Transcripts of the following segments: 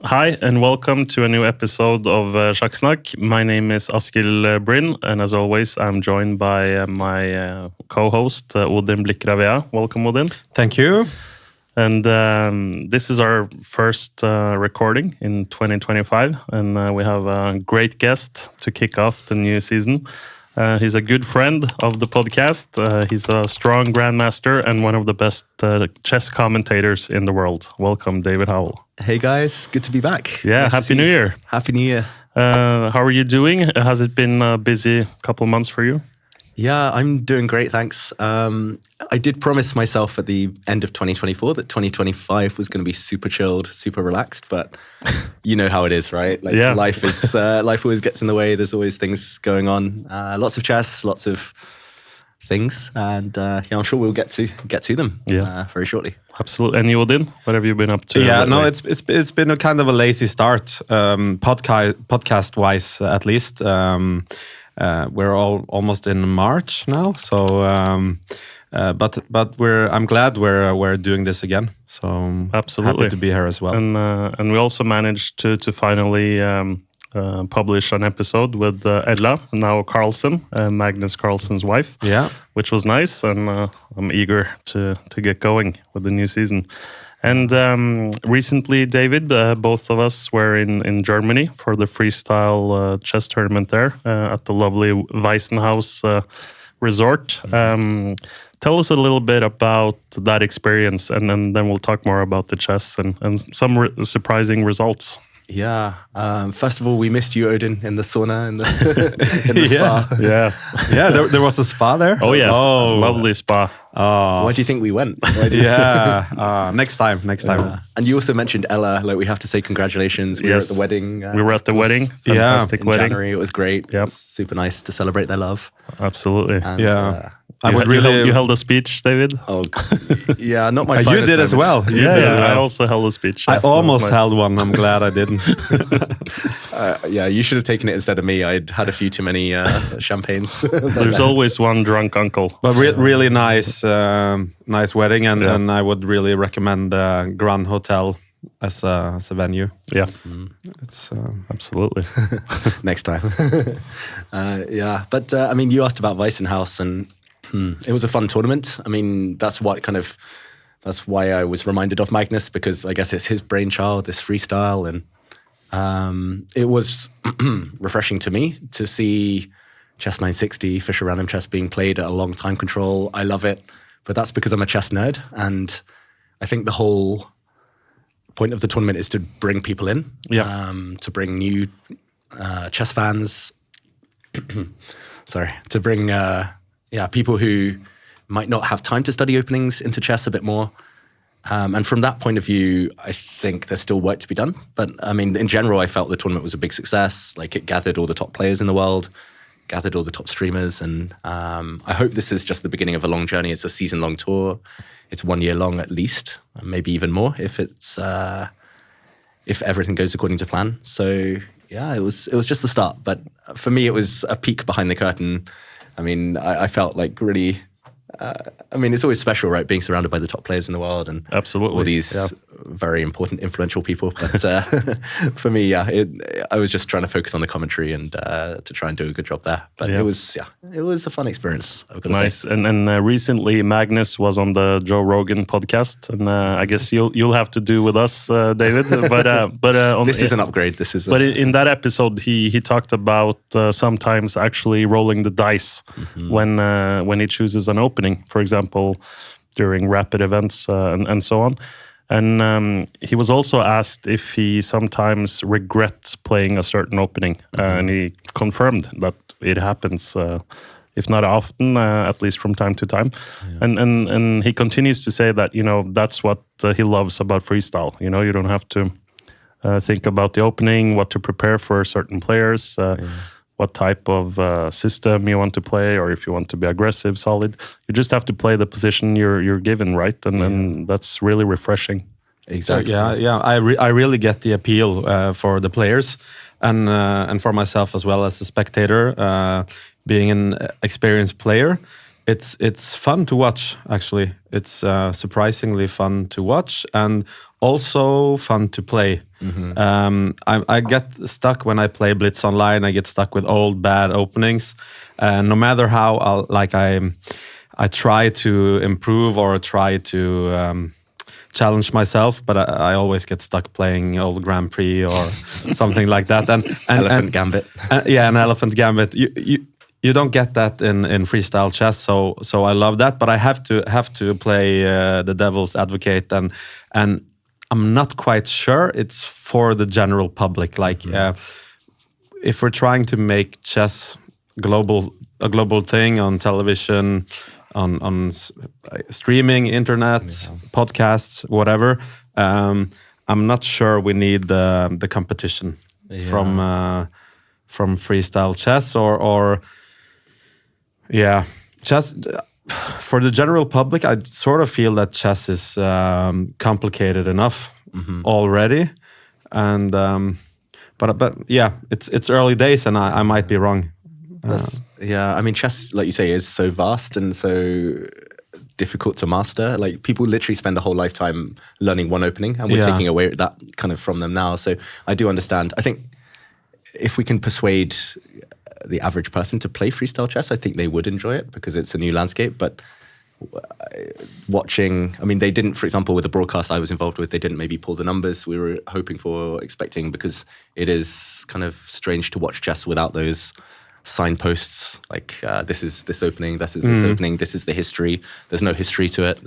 Hi, and welcome to a new episode of Sjakksnakk. My name is Askil Bryn, and as always, I'm joined by my co-host, Odin Blikravea. Welcome, Odin. Thank you. And this is our first recording in 2025, and we have a great guest to kick off the new season. He's a good friend of the podcast. He's a strong Grandmaster and one of the best chess commentators in the world. Welcome, David Howell. Hey guys, good to be back. Yeah, nice Happy New Year. Happy New Year. How are you doing? Has it been a busy couple of months for you? Yeah, I'm doing great, thanks. I did promise myself at the end of 2024 that 2025 was going to be super chilled, super relaxed, but you know how it is, right? Like life always gets in the way. There's always things going on. Lots of chess, lots of things, and I'm sure we'll get to them very shortly. Absolutely. And you, Odin, what have you been up to? Yeah, no, it's been a kind of a lazy start, podcast wise at least. We're almost in March now, so but I'm glad we're doing this again. So absolutely happy to be here as well. And we also managed to finally publish an episode with Ella, now Carlsen, Magnus Carlsen's wife. Yeah, which was nice, and I'm eager to get going with the new season. And recently, David, both of us were in Germany for the Freestyle Chess tournament there at the lovely Weissenhaus resort. Tell us a little bit about that experience, and then we'll talk more about the chess and some surprising results. Yeah. First of all, we missed you, Odin, in the sauna in the spa. Yeah. There was a spa there. Oh yes, lovely spa. Why do you think we went? Next time. And you also mentioned Ella. Like, we have to say congratulations. We were at the wedding. We were at the wedding. Fantastic in wedding. January. It was great. Yep. It was super nice to celebrate their love. Absolutely. And, you held a speech, David? Oh, yeah, not my finest You did moment. as well. I also held a speech. I almost held one. I'm glad I didn't. You should have taken it instead of me. I'd had a few too many champagnes. There's always one drunk uncle. But really nice wedding, and I would really recommend Grand Hotel as a venue. Yeah, it's absolutely next time. But I mean, you asked about Weissenhaus, and it was a fun tournament. I mean, that's why I was reminded of Magnus, because I guess it's his brainchild, this freestyle, and it was refreshing to me to see Chess 960, Fischer Random Chess being played at a long time control. I love it, but that's because I'm a chess nerd, and I think the whole point of the tournament is to bring people in, to bring new chess fans. To bring people who might not have time to study openings into chess a bit more. And from that point of view, I think there's still work to be done. But I mean, in general, I felt the tournament was a big success. Like, it gathered all the top players in the world, gathered all the top streamers. And I hope this is just the beginning of a long journey. It's a season-long tour. It's 1 year long at least, maybe even more if everything goes according to plan. So yeah, it was just the start. But for me, it was a peek behind the curtain. I mean, I felt like really. It's always special, right? Being surrounded by the top players in the world and absolutely all these very important, influential people. But for me, I was just trying to focus on the commentary and to try and do a good job there. But it was a fun experience. I've got to say. And recently Magnus was on the Joe Rogan podcast, and I guess you'll have to do with us, David. But this is an upgrade. But in that episode, he talked about sometimes actually rolling the dice when he chooses an opening. For example, during rapid events and so on. And he was also asked if he sometimes regrets playing a certain opening. And he confirmed that it happens, if not often, at least from time to time. Yeah. And he continues to say that, that's what he loves about freestyle. You don't have to think about the opening, what to prepare for certain players, what type of system you want to play, or if you want to be aggressive, solid. You just have to play the position you're given, right? And that's really refreshing. Exactly. I really get the appeal for the players and for myself as well as a spectator. Being an experienced player, it's fun to watch. Actually, it's surprisingly fun to watch and also fun to play. I get stuck when I play Blitz online. I get stuck with old bad openings, and no matter how I try to improve or try to challenge myself, but I always get stuck playing old Grand Prix or something like that. And Elephant Gambit. Yeah, an Elephant Gambit. You don't get that in freestyle chess, so I love that. But I have to play the devil's advocate, and I'm not quite sure it's for the general public. Like if we're trying to make chess a global thing on television, on streaming, internet, podcasts, whatever, I'm not sure we need the competition from freestyle chess or chess. For the general public, I sort of feel that chess is complicated enough already, and but yeah, it's early days, and I might be wrong. I mean, chess, like you say, is so vast and so difficult to master. Like, people literally spend a whole lifetime learning one opening, and we're taking away that kind of from them now. So I do understand. I think if we can persuade the average person to play freestyle chess, I think they would enjoy it because it's a new landscape. But watching, I mean, they didn't, for example, with the broadcast I was involved with, they didn't maybe pull the numbers we were hoping for, expecting, because it is kind of strange to watch chess without those signposts, like this is this opening, this is this opening, this is the history. There's no history to it.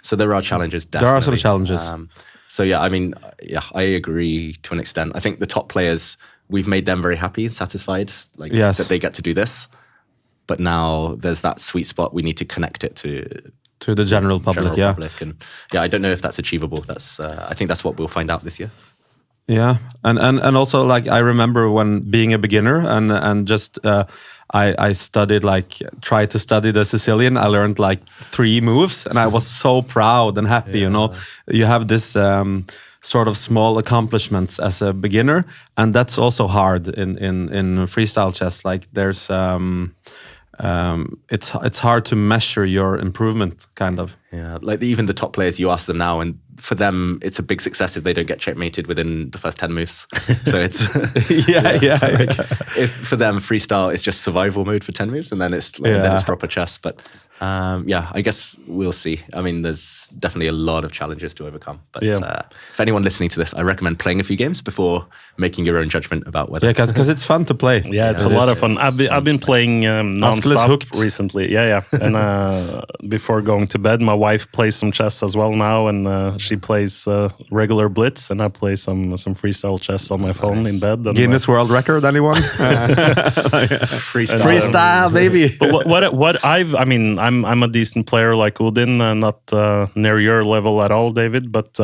So there are challenges, definitely. There are some challenges. I mean, I agree to an extent. I think the top players, we've made them very happy and satisfied, like that they get to do this. But now there's that sweet spot. We need to connect it to the general public. And I don't know if that's achievable. That's I think that's what we'll find out this year. Yeah, and also, like, I remember when being a beginner and just I studied, like, tried to study the Sicilian. I learned like 3 moves, and I was so proud and happy. You know, you have this sort of small accomplishments as a beginner, and that's also hard in freestyle chess. Like, there's it's hard to measure your improvement, kind of. Yeah, like even the top players, you ask them now, and for them, it's a big success if they don't get checkmated within the first 10 moves. So it's if for them freestyle is just survival mode for 10 moves, and then it's proper chess. But I guess we'll see. I mean, there's definitely a lot of challenges to overcome. But if anyone listening to this, I recommend playing a few games before making your own judgment about whether. Yeah, because it's fun to play. Yeah, it's a lot of fun. I've been playing non-stop recently. And before going to bed, my wife plays some chess as well now, and she plays regular Blitz, and I play some freestyle chess on my phone in bed. And, Guinness World Record, anyone? Freestyle, baby. But what I'm a decent player like Odin, not near your level at all, David. But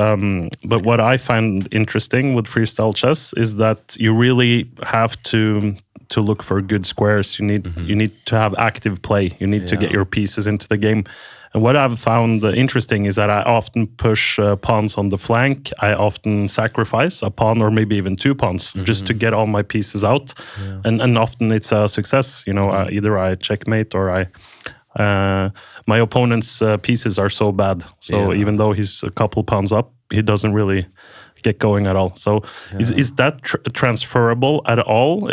what I find interesting with freestyle chess is that you really have to look for good squares. You need to have active play. You need to get your pieces into the game. And what I've found interesting is that I often push pawns on the flank. I often sacrifice a pawn or maybe even 2 pawns just to get all my pieces out. Yeah. And often it's a success. You know, either I checkmate or my opponent's pieces are so bad. So even though he's a couple pawns up, he doesn't really get going at all. So is that transferable at all,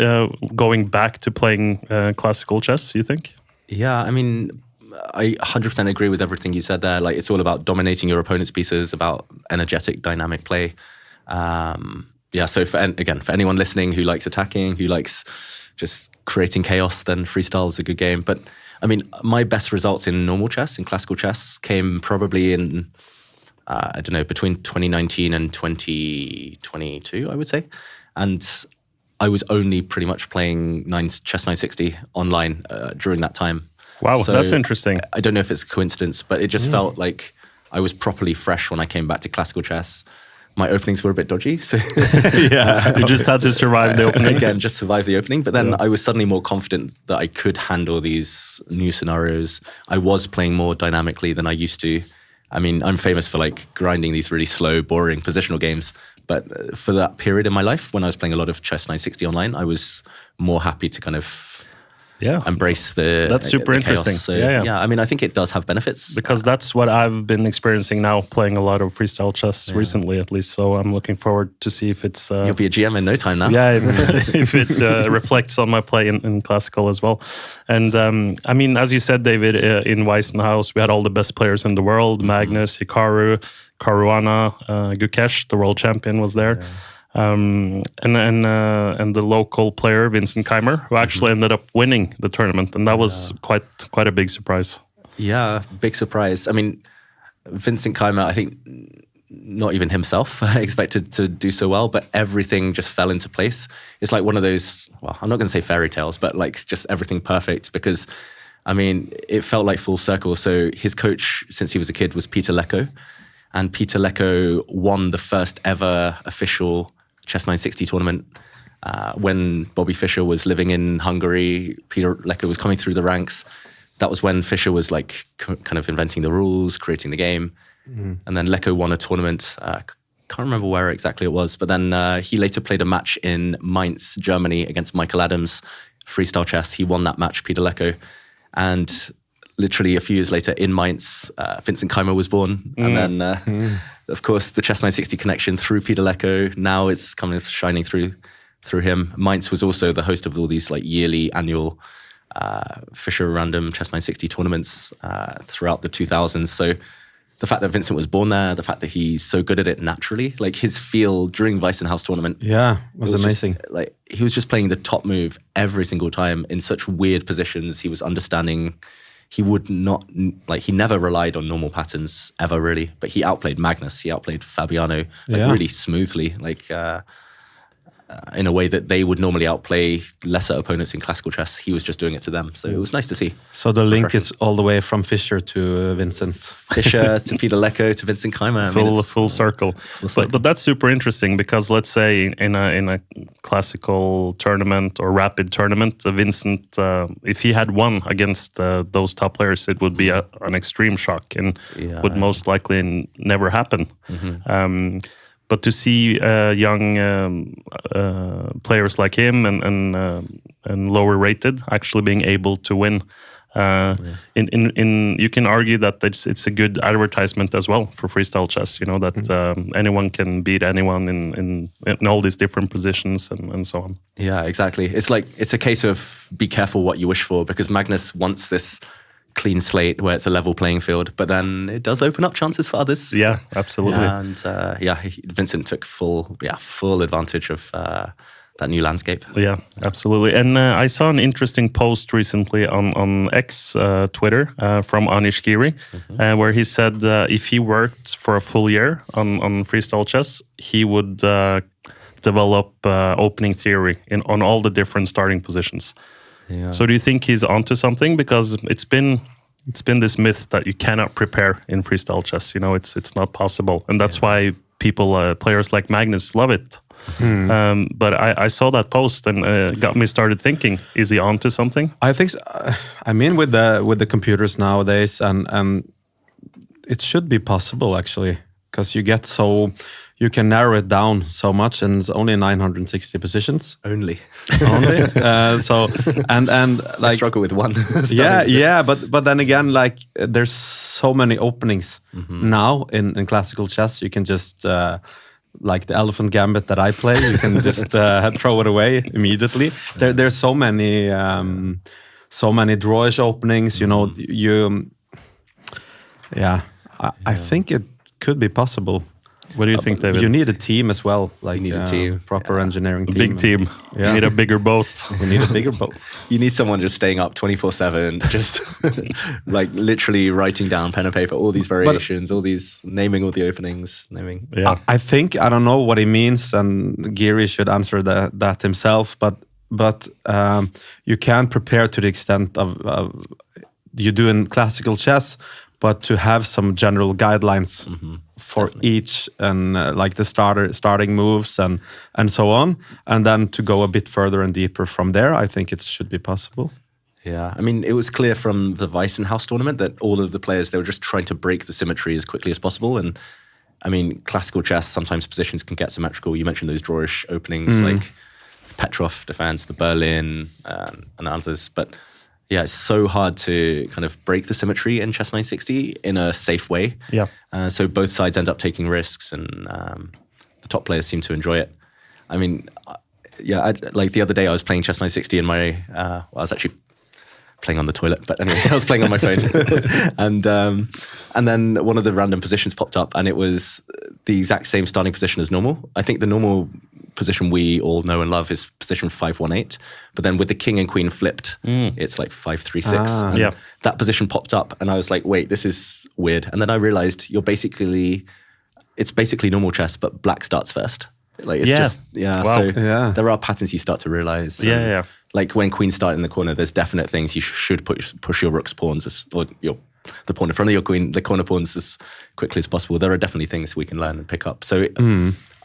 going back to playing classical chess, you think? Yeah, I mean, I 100% agree with everything you said there. Like, it's all about dominating your opponent's pieces, about energetic, dynamic play. So for anyone listening who likes attacking, who likes just creating chaos, then freestyle is a good game. But I mean, my best results in normal chess, in classical chess, came probably in, between 2019 and 2022, I would say. And I was only pretty much playing Chess 960 online during that time. Wow, so that's interesting. I don't know if it's a coincidence, but it just felt like I was properly fresh when I came back to classical chess. My openings were a bit dodgy, so you just had to survive the opening. Again, just survive the opening. But then I was suddenly more confident that I could handle these new scenarios. I was playing more dynamically than I used to. I mean, I'm famous for like grinding these really slow, boring positional games. But for that period in my life when I was playing a lot of Chess 960 online, I was more happy to kind of embrace the That's super the interesting. chaos. So, Yeah. I mean, I think it does have benefits. Because that's what I've been experiencing now, playing a lot of freestyle chess recently, at least. So I'm looking forward to see if it's... You'll be a GM in no time now. Yeah, if it reflects on my play in classical as well. And I mean, as you said, David, in Weissenhaus, we had all the best players in the world. Magnus, Hikaru, Caruana, Gukesh, the world champion, was there. And the local player, Vincent Keymer, who actually ended up winning the tournament. And that was quite a big surprise. Yeah, big surprise. I mean, Vincent Keymer, I think not even himself expected to do so well, but everything just fell into place. It's like one of those, well, I'm not going to say fairy tales, but like just everything perfect because, I mean, it felt like full circle. So his coach, since he was a kid, was Peter Lecco. And Peter Lecco won the first ever official Chess 960 tournament. When Bobby Fischer was living in Hungary, Peter Lecco was coming through the ranks. That was when Fischer was like kind of inventing the rules, creating the game. And then Lecco won a tournament. Can't remember where exactly it was, but then he later played a match in Mainz, Germany against Michael Adams, freestyle chess. He won that match, Peter Lecco. And literally a few years later in Mainz, Vincent Keymer was born. And then, of course, the Chess 960 connection through Peter Lecco. Now it's kind of shining through him. Mainz was also the host of all these like yearly annual Fischer random Chess 960 tournaments throughout the 2000s. So the fact that Vincent was born there, the fact that he's so good at it naturally, like his feel during Weissenhaus tournament. Yeah, was amazing. Just, like he was just playing the top move every single time in such weird positions. He was understanding. He would not, like, he never relied on normal patterns ever, really. But he outplayed Magnus. He outplayed Fabiano really smoothly, like in a way that they would normally outplay lesser opponents in classical chess. He was just doing it to them. So it was nice to see. So the link is all the way from Fischer to Vincent. Fischer to Peter Lecco to Vincent Keymer. Full circle. But that's super interesting because let's say in a classical tournament or rapid tournament, Vincent, if he had won against those top players, it would be an extreme shock and would most likely never happen. But to see young players like him and lower rated actually being able to win, you can argue that it's a good advertisement as well for freestyle chess. You know that anyone can beat anyone in all these different positions and so on. Yeah, exactly. It's a case of be careful what you wish for because Magnus wants this clean slate where it's a level playing field, but then it does open up chances for others. Yeah, absolutely. And Vincent took full advantage of that new landscape. Yeah, absolutely. And I saw an interesting post recently on X, Twitter, from Anish Giri, where he said if he worked for a full year on freestyle chess, he would develop opening theory on all the different starting positions. Yeah. So do you think he's onto something? Because it's been this myth that you cannot prepare in freestyle chess. You know, it's not possible, and that's why people, players like Magnus, love it. But I saw that post and got me started thinking: is he onto something? I think so. I mean, with the computers nowadays, and it should be possible actually, because you can narrow it down so much, and it's only 960 positions. Only. So and like I struggle with one. But then again, like there's so many openings now in classical chess. You can just like the elephant gambit that I play, you can just throw it away immediately. There's so many drawish openings. You know, I think it could be possible. What do you think, David? You need a team as well. Like you need a team, proper engineering team. Big team. Yeah. You need a bigger boat. You need a bigger boat. You need someone just staying up 24/7, just like literally writing down pen and paper, all these variations, all these naming all the openings, naming. Yeah. I think I don't know what he means, and Giri should answer that himself. But you can prepare to the extent of you do in classical chess. But to have some general guidelines for each and like the starting moves and so on, and then to go a bit further and deeper from there, I think it should be possible. Yeah, I mean, it was clear from the Weissenhaus tournament that all of the players, they were just trying to break the symmetry as quickly as possible. And I mean, classical chess, sometimes positions can get symmetrical. You mentioned those drawish openings like Petrov defense, the Berlin and others, but it's so hard to kind of break the symmetry in chess 960 in a safe way. Yeah. So both sides end up taking risks, and the top players seem to enjoy it. I mean, like the other day I was playing chess 960 in my, I was actually playing on the toilet, but anyway, I was playing on my phone. and then one of the random positions popped up, and it was the exact same starting position as normal. I think the normal position we all know and love is position 5-1-8, but then with the king and queen flipped, it's like 5-3-6. Yeah. That position popped up, and I was like, wait, this is weird. And then I realized it's basically normal chess, but black starts first. Like it's just Wow. So there are patterns you start to realize. Yeah. Like when queens start in the corner, there's definite things you should push your rook's pawns or the pawn in front of your queen, the corner pawns as quickly as possible. There are definitely things we can learn and pick up. So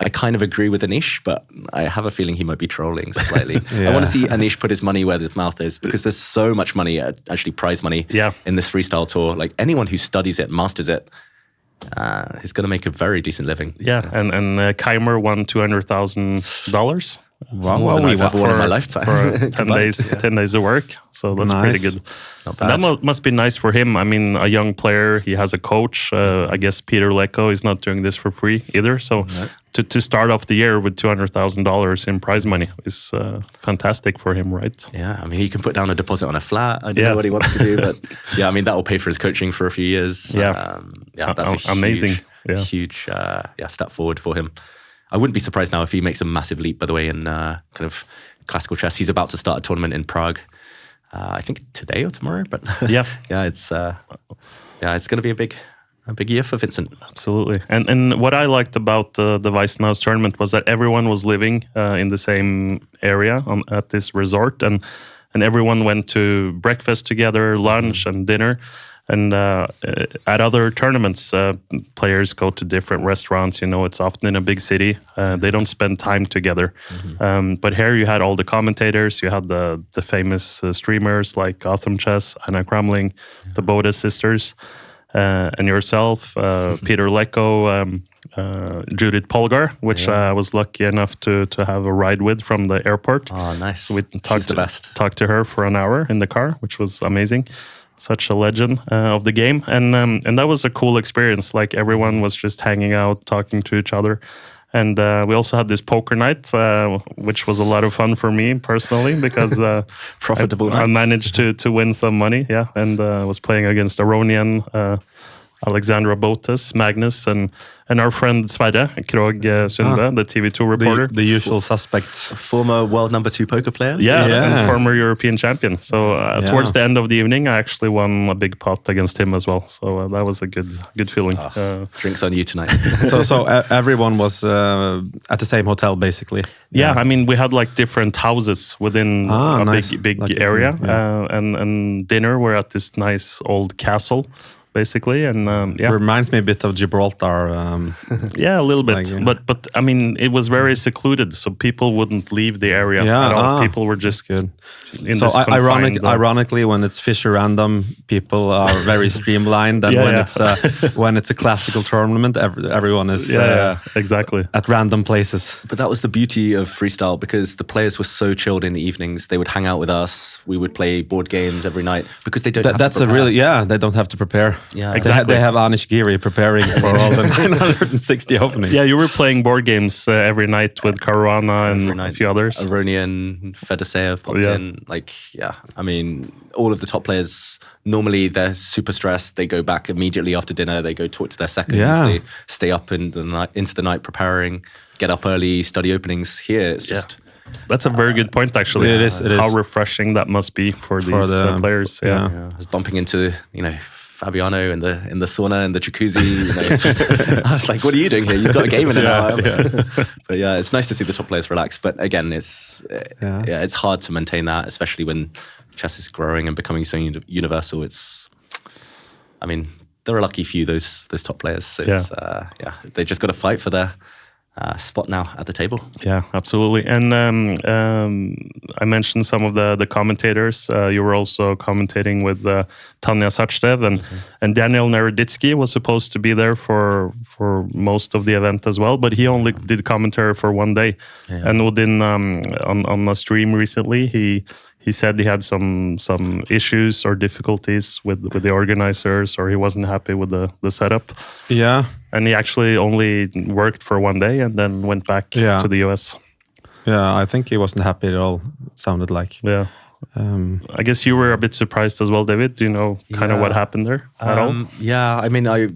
I kind of agree with Anish, but I have a feeling he might be trolling slightly. I want to see Anish put his money where his mouth is, because there's so much money, actually prize money, in this freestyle tour. Like anyone who studies it, masters it, he's going to make a very decent living. Yeah, so. and Keymer won $200,000. Wow, more than I've ever won in my lifetime. For 10 days, 10 days of work. So that's pretty good. And that must be nice for him. I mean, a young player, he has a coach. I guess Peter Lecko is not doing this for free either. So to start off the year with $200,000 in prize money is fantastic for him, right? Yeah, I mean, he can put down a deposit on a flat. I don't know what he wants to do, but I mean, that will pay for his coaching for a few years. That's amazing. Huge step forward for him. I wouldn't be surprised now if he makes a massive leap, by the way, in kind of classical chess. He's about to start a tournament in Prague, I think today or tomorrow. But it's going to be a big year for Vincent. Absolutely. And what I liked about the Weissenhaus tournament was that everyone was living in the same area at this resort, and everyone went to breakfast together, lunch and dinner. And at other tournaments, players go to different restaurants. It's often in a big city. They don't spend time together. But here you had all the commentators. You had the famous streamers like Gotham Chess, Anna Kramling, the Boda sisters, and yourself, Peter Lecko, Judith Polgar, which I was lucky enough to have a ride with from the airport. Oh, nice. So we She's the best. Talked to her for an hour in the car, which was amazing. Such a legend of the game, and that was a cool experience. Like everyone was just hanging out, talking to each other, and we also had this poker night, which was a lot of fun for me personally because profitable. I managed to win some money, and was playing against Aronian, Alexandra Botas, Magnus, and our friend Sverre Krog Sundbe, the TV2 reporter. The usual suspects. Former world number 2 poker player. And former European champion. So towards the end of the evening, I actually won a big pot against him as well. So that was a good feeling. Drinks on you tonight. so everyone was at the same hotel, basically. Yeah, I mean, we had like different houses within a big like area. And dinner, we're at this nice old castle. Basically, and reminds me a bit of Gibraltar. A little bit, but I mean, it was very secluded, so people wouldn't leave the area at all. People were just good. So ironically, when it's Fisher Random, people are very streamlined, and when it's a classical tournament, everyone is exactly at random places. But that was the beauty of freestyle, because the players were so chilled in the evenings. They would hang out with us. We would play board games every night because they don't. They don't have to prepare. Yeah, exactly. They have Anish Giri preparing for all the 960 openings. Yeah, you were playing board games every night with Caruana and a few others. Aronian, Fedoseev popped in. I mean, all of the top players, normally they're super stressed. They go back immediately after dinner. They go talk to their seconds. They stay up into the night preparing, get up early, study openings. Here, it's just... That's a very good point, actually. It is. How refreshing that must be for these players. I was bumping into, Fabiano in the sauna and the jacuzzi. I was like, "What are you doing here? You've got a game in an hour." But it's nice to see the top players relax. But again, it's hard to maintain that, especially when chess is growing and becoming so universal. I mean, there are a lucky few those top players. They just got to fight for their spot now at the table. Yeah, absolutely. And I mentioned some of the commentators. You were also commentating with Tanya Sachtev and Daniel Naroditsky was supposed to be there for most of the event as well, but he only did commentary for one day. Yeah. And within on a stream recently, he said he had some issues or difficulties with the organizers, or he wasn't happy with the setup. Yeah. And he actually only worked for one day and then went back to the US. Yeah, I think he wasn't happy at all, sounded like. Yeah. I guess you were a bit surprised as well, David. Do you know kind of what happened there at all? Yeah, I mean, I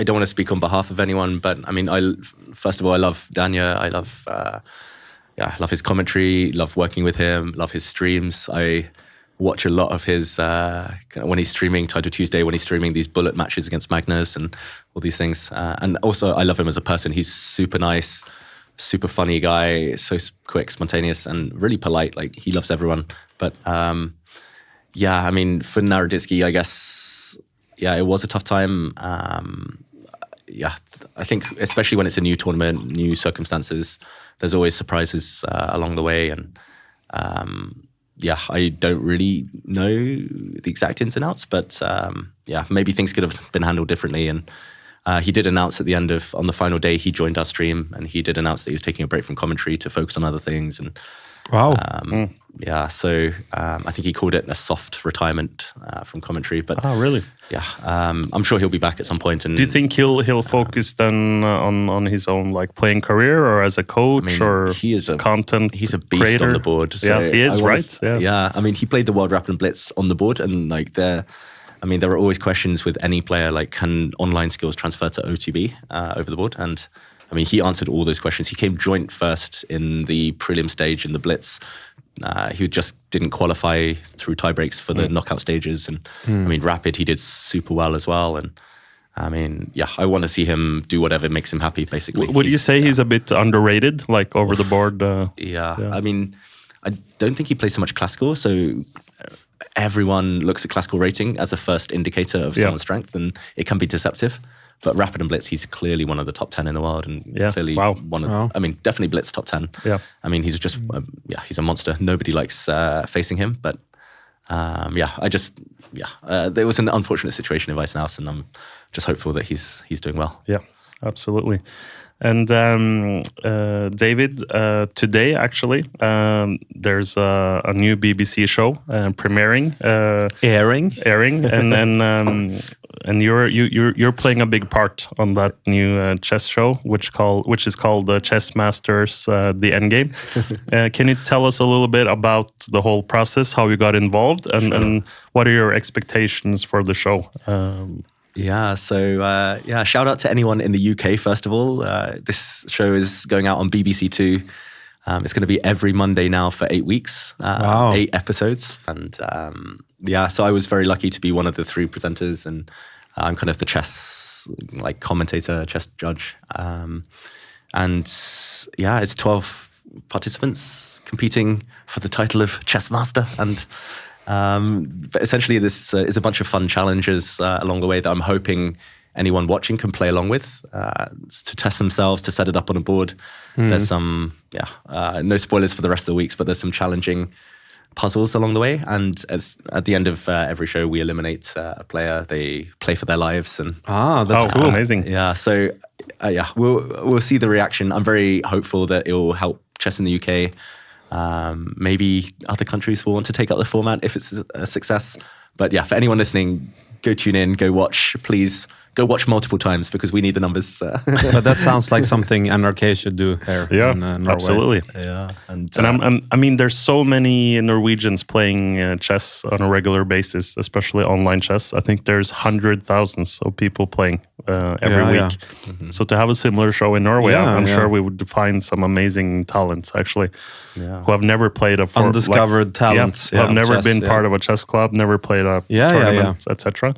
don't want to speak on behalf of anyone, but I mean, first of all, I love Daniel. I love his commentary, love working with him, love his streams. I watch a lot of his, when he's streaming Title Tuesday, when he's streaming these bullet matches against Magnus and all these things. And also, I love him as a person. He's super nice, super funny guy, so quick, spontaneous, and really polite. Like, he loves everyone. But I mean, for Naroditsky, I guess, it was a tough time. I think especially when it's a new tournament, new circumstances, there's always surprises along the way. And I don't really know the exact ins and outs, but maybe things could have been handled differently. And he did announce at the end on the final day, he joined our stream, and he did announce that he was taking a break from commentary to focus on other things. And wow. So I think he called it a soft retirement from commentary. But really? Yeah, I'm sure he'll be back at some point. And do you think he'll focus then on his own like playing career, or as a coach, or he is content? He's a beast creator? on the board. So he is, right? I mean, he played the World Rapid Blitz on the board, and like there are always questions with any player, like, can online skills transfer to OTB over the board? And I mean, he answered all those questions. He came joint first in the prelim stage in the Blitz. He just didn't qualify through tiebreaks for the knockout stages. And I mean, Rapid, he did super well as well. And I mean, I want to see him do whatever makes him happy, basically. Would you say he's a bit underrated, like over the board? I mean, I don't think he plays so much classical. So everyone looks at classical rating as a first indicator of someone's strength, and it can be deceptive. But Rapid and Blitz, he's clearly one of the top 10 in the world, and clearly one of, I mean, definitely Blitz top 10. Yeah. I mean, he's just, he's a monster. Nobody likes facing him, but there was an unfortunate situation in Weissenhaus, and I'm just hopeful that he's doing well. Yeah, absolutely. And David, today actually, there's a new BBC show premiering, airing, and you're playing a big part on that new chess show, which is called the Chess Masters, the Endgame. Can you tell us a little bit about the whole process, how you got involved, and what are your expectations for the show? Shout out to anyone in the UK, first of all. This show is going out on BBC Two. It's going to be every Monday now for 8 weeks, 8 episodes. And so I was very lucky to be one of the 3 presenters, and I'm kind of the chess commentator, chess judge. It's 12 participants competing for the title of Chess Master. And but essentially, this is a bunch of fun challenges along the way that I'm hoping anyone watching can play along with to test themselves, to set it up on a board. There's some, no spoilers for the rest of the weeks, but there's some challenging puzzles along the way. And at the end of every show, we eliminate a player. They play for their lives. And that's cool, amazing. We'll see the reaction. I'm very hopeful that it will help chess in the UK. Maybe other countries will want to take up the format if it's a success. But for anyone listening, go tune in, go watch. Please go watch multiple times, because we need the numbers. But that sounds like something NRK should do here. Yeah, in absolutely. Yeah, and I mean, there's so many Norwegians playing chess on a regular basis, especially online chess. I think there's 100,000 of people playing every week. Yeah. Mm-hmm. So to have a similar show in Norway, I'm sure we would find some amazing talents actually, who have never played undiscovered talents. Who have never been part of a chess club, never played a tournament, etc.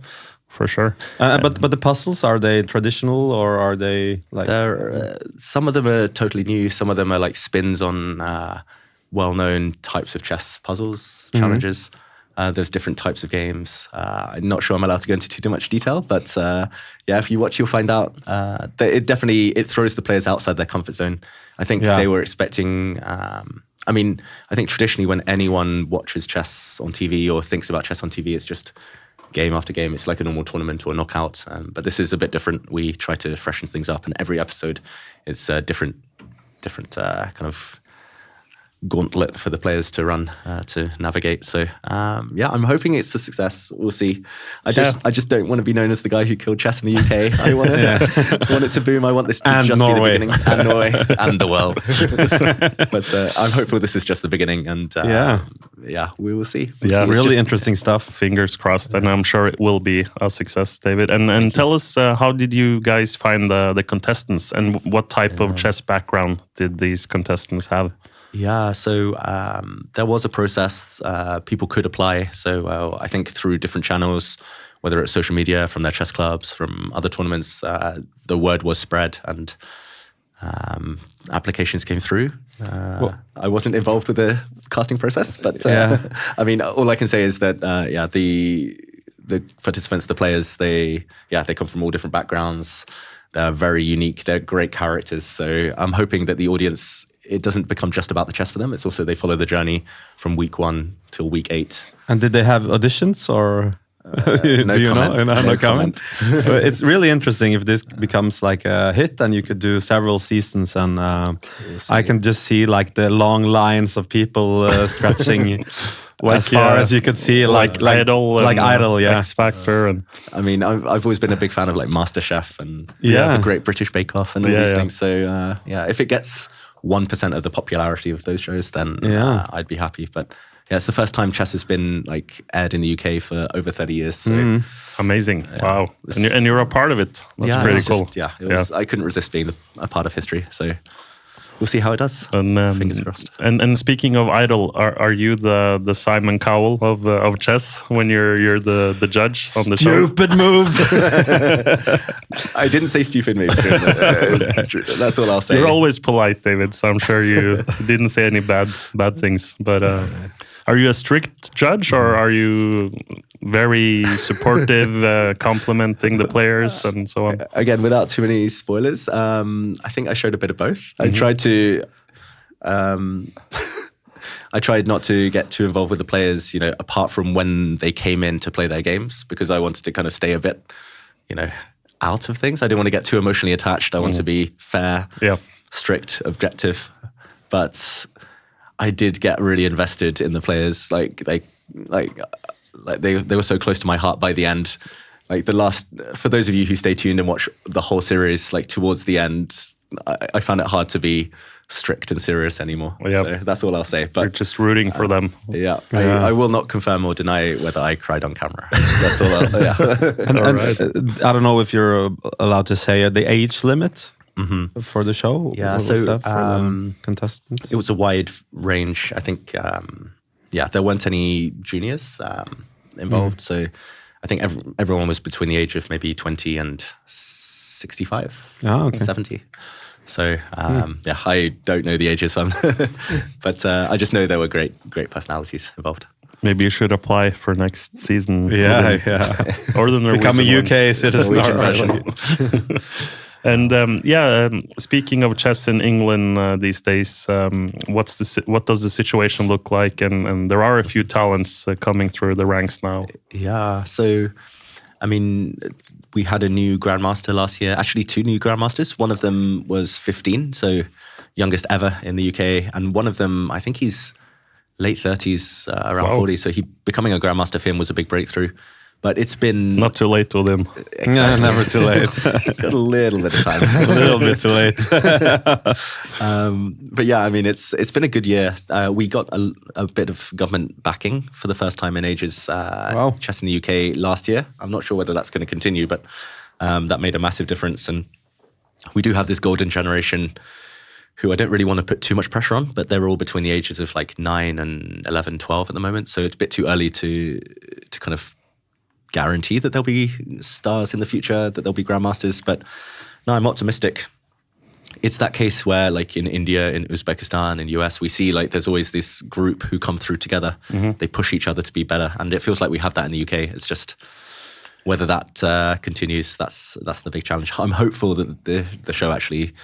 For sure. But the puzzles, are they traditional, or are they like? Some of them are totally new. Some of them are like spins on well-known types of chess puzzles, challenges. There's different types of games. I'm not sure I'm allowed to go into too much detail, but if you watch, you'll find out that it throws the players outside their comfort zone. I think they were expecting I mean, I think traditionally when anyone watches chess on TV or thinks about chess on TV, it's just game after game. It's like a normal tournament or a knockout. But this is a bit different. We try to freshen things up, and every episode is a different kind of gauntlet for the players to run, to navigate. So yeah, I'm hoping it's a success. We'll see. I just don't want to be known as the guy who killed chess in the UK. I want want it to boom. I want this to and just Norway. be the beginning. And Norway and the world. But I'm hopeful this is just the beginning, and yeah, we will see. Really interesting stuff. Fingers crossed, and I'm sure it will be a success, David. And tell us, how did you guys find the contestants, and what type of chess background did these contestants have? Yeah, so there was a process. People could apply. So I think through different channels, whether it's social media, from their chess clubs, from other tournaments, the word was spread, and applications came through. I wasn't involved with the casting process, but I mean, all I can say is that the participants, the players, they come from all different backgrounds. They're very unique. They're great characters. So I'm hoping that the audience, it doesn't become just about the chess for them. It's also they follow the journey from week 1 till week 8. And did they have auditions or? No comment. It's really interesting if this becomes like a hit, and you could do several seasons, and I can just see like the long lines of people stretching as far as you could see, like Idol, X Factor, and I mean, I've always been a big fan of like MasterChef and the Great British Bake Off and all these things. So if it gets 1% of the popularity of those shows, then I'd be happy. But yeah, it's the first time chess has been like aired in the UK for over 30 years. So amazing! Wow, and you're a part of it. That's pretty cool. I couldn't resist being a part of history. So we'll see how it does. And, fingers crossed. And speaking of Idol, are you the Simon Cowell of chess when you're the judge on the show? Stupid move. I didn't say stupid move. That's all I'll say. You're always polite, David. So I'm sure you didn't say any bad things. But are you a strict judge, or are you very supportive, complimenting the players and so on? Again, without too many spoilers, I think I showed a bit of both. I tried to, I tried not to get too involved with the players, apart from when they came in to play their games, because I wanted to kind of stay a bit, out of things. I didn't want to get too emotionally attached. I want to be fair, strict, objective, but I did get really invested in the players. They were so close to my heart by the end. Like for those of you who stay tuned and watch the whole series, like towards the end, I found it hard to be strict and serious anymore. So that's all I'll say. But you're just rooting for them. I will not confirm or deny whether I cried on camera. That's all. And I don't know if you're allowed to say the age limit for the show. Yeah, what was that for the contestants? It was a wide range. I think. There weren't any juniors involved, so I think everyone was between the age of maybe 20 and 65, 70. So I don't know the ages, but I just know there were great personalities involved. Maybe you should apply for next season. Or the become a UK citizen. And speaking of chess in England these days, what does the situation look like? And there are a few talents coming through the ranks now. Yeah, so I mean, we had a new Grandmaster last year. Actually, 2 new Grandmasters. One of them was 15, so youngest ever in the UK, and one of them, I think he's late 30s, around 40. So becoming a Grandmaster for him was a big breakthrough. But it's been... Not too late with him. Exactly. Yeah, never too late. Got a little bit of time. A little bit too late. But yeah, I mean, it's been a good year. We got a bit of government backing for the first time in ages. Chess in the UK last year. I'm not sure whether that's going to continue, but that made a massive difference. And we do have this golden generation who I don't really want to put too much pressure on, but they're all between the ages of like 9 and 11, 12 at the moment. So it's a bit too early to kind of guarantee that there'll be stars in the future, that there'll be Grandmasters. But no, I'm optimistic. It's that case where like in India, in Uzbekistan, in US, we see like there's always this group who come through together. They push each other to be better. And it feels like we have that in the UK. It's just whether that continues, that's the big challenge. I'm hopeful that the show actually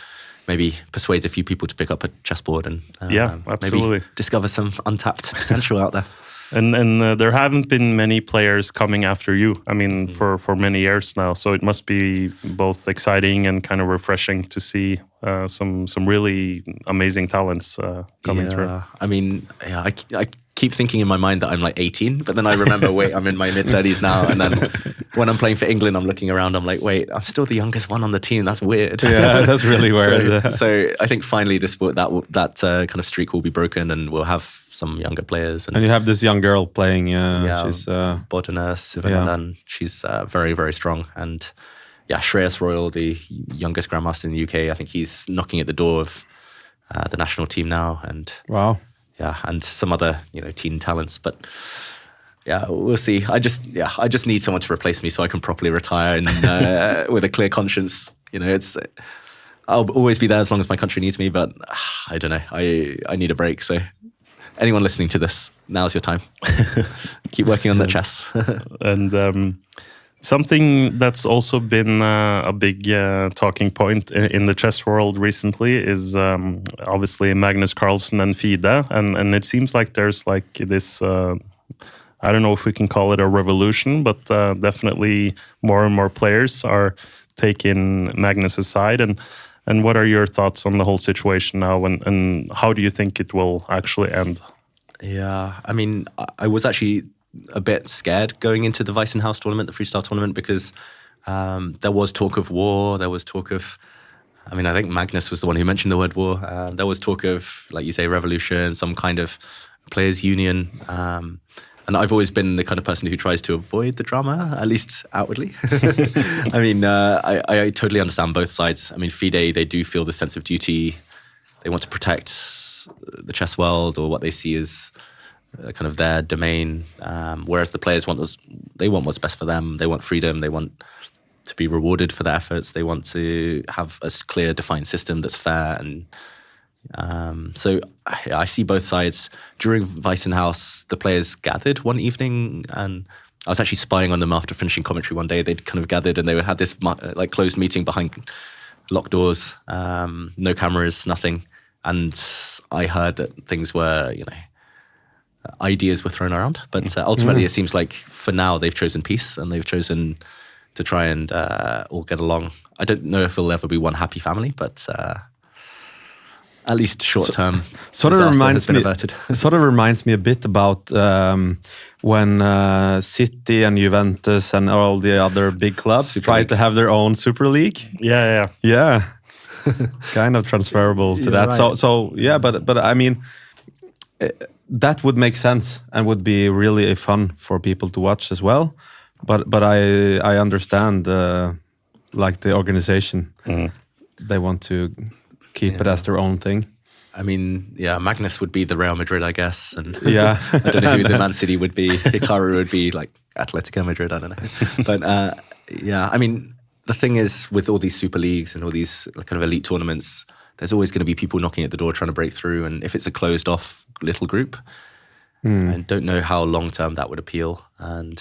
maybe persuades a few people to pick up a chessboard and absolutely, maybe discover some untapped potential out there. And there haven't been many players coming after you. I mean, for many years now. So it must be both exciting and kind of refreshing to see some really amazing talents coming through. I mean, I keep thinking in my mind that I'm like 18, but then I remember, wait, I'm in my mid-30s now. And then when I'm playing for England, I'm looking around, I'm like, wait, I'm still the youngest one on the team. That's weird. Yeah, that's really weird. So I think finally that kind of streak will be broken, and we'll have some younger players. And you have this young girl playing. She's Bodhana Sivanandan. She's very, very strong. And Shreyas Royal, the youngest Grandmaster in the UK, I think he's knocking at the door of the national team now. And wow. Yeah, and some other teen talents, but we'll see. I just need someone to replace me so I can properly retire and with a clear conscience. I'll always be there as long as my country needs me, but I don't know. I need a break. So anyone listening to this, now's your time. Keep working on that chess. And something that's also been a big talking point in the chess world recently is obviously Magnus Carlsen and FIDE, and it seems like there's like this, I don't know if we can call it a revolution, but definitely more and more players are taking Magnus's side. And what are your thoughts on the whole situation now, and how do you think it will actually end? Yeah, I mean, I was actually a bit scared going into the Weissenhaus tournament, the freestyle tournament, because there was talk of war. There was talk of, I think Magnus was the one who mentioned the word war. There was talk of, like you say, revolution, some kind of players' union. And I've always been the kind of person who tries to avoid the drama, at least outwardly. I totally understand both sides. FIDE, they do feel the sense of duty. They want to protect the chess world, or what they see as kind of their domain, whereas the players want what's best for them. They want freedom. They want to be rewarded for their efforts. They want to have a clear, defined system that's fair. And so I see both sides. During Weissenhaus, the players gathered one evening, and I was actually spying on them after finishing commentary one day. They'd kind of gathered, and they had this like closed meeting behind locked doors, no cameras, nothing. And I heard that things were, ideas were thrown around, but ultimately it seems like for now they've chosen peace, and they've chosen to try and all get along. I don't know if it'll ever be one happy family, but at least short term, sort of reminds me a bit about when City and Juventus and all the other big clubs tried to have their own Super League. Yeah. Kind of transferable to that. Right. So yeah, but I mean, that would make sense and would be really fun for people to watch as well. But I understand like the organization. They want to keep it as their own thing. Magnus would be the Real Madrid, I guess, and I don't know who the Man City would be. Hikaru would be like Atletico Madrid, I don't know. But the thing is, with all these super leagues and all these kind of elite tournaments, there's always going to be people knocking at the door trying to break through. And if it's a closed off little group, I don't know how long term that would appeal. And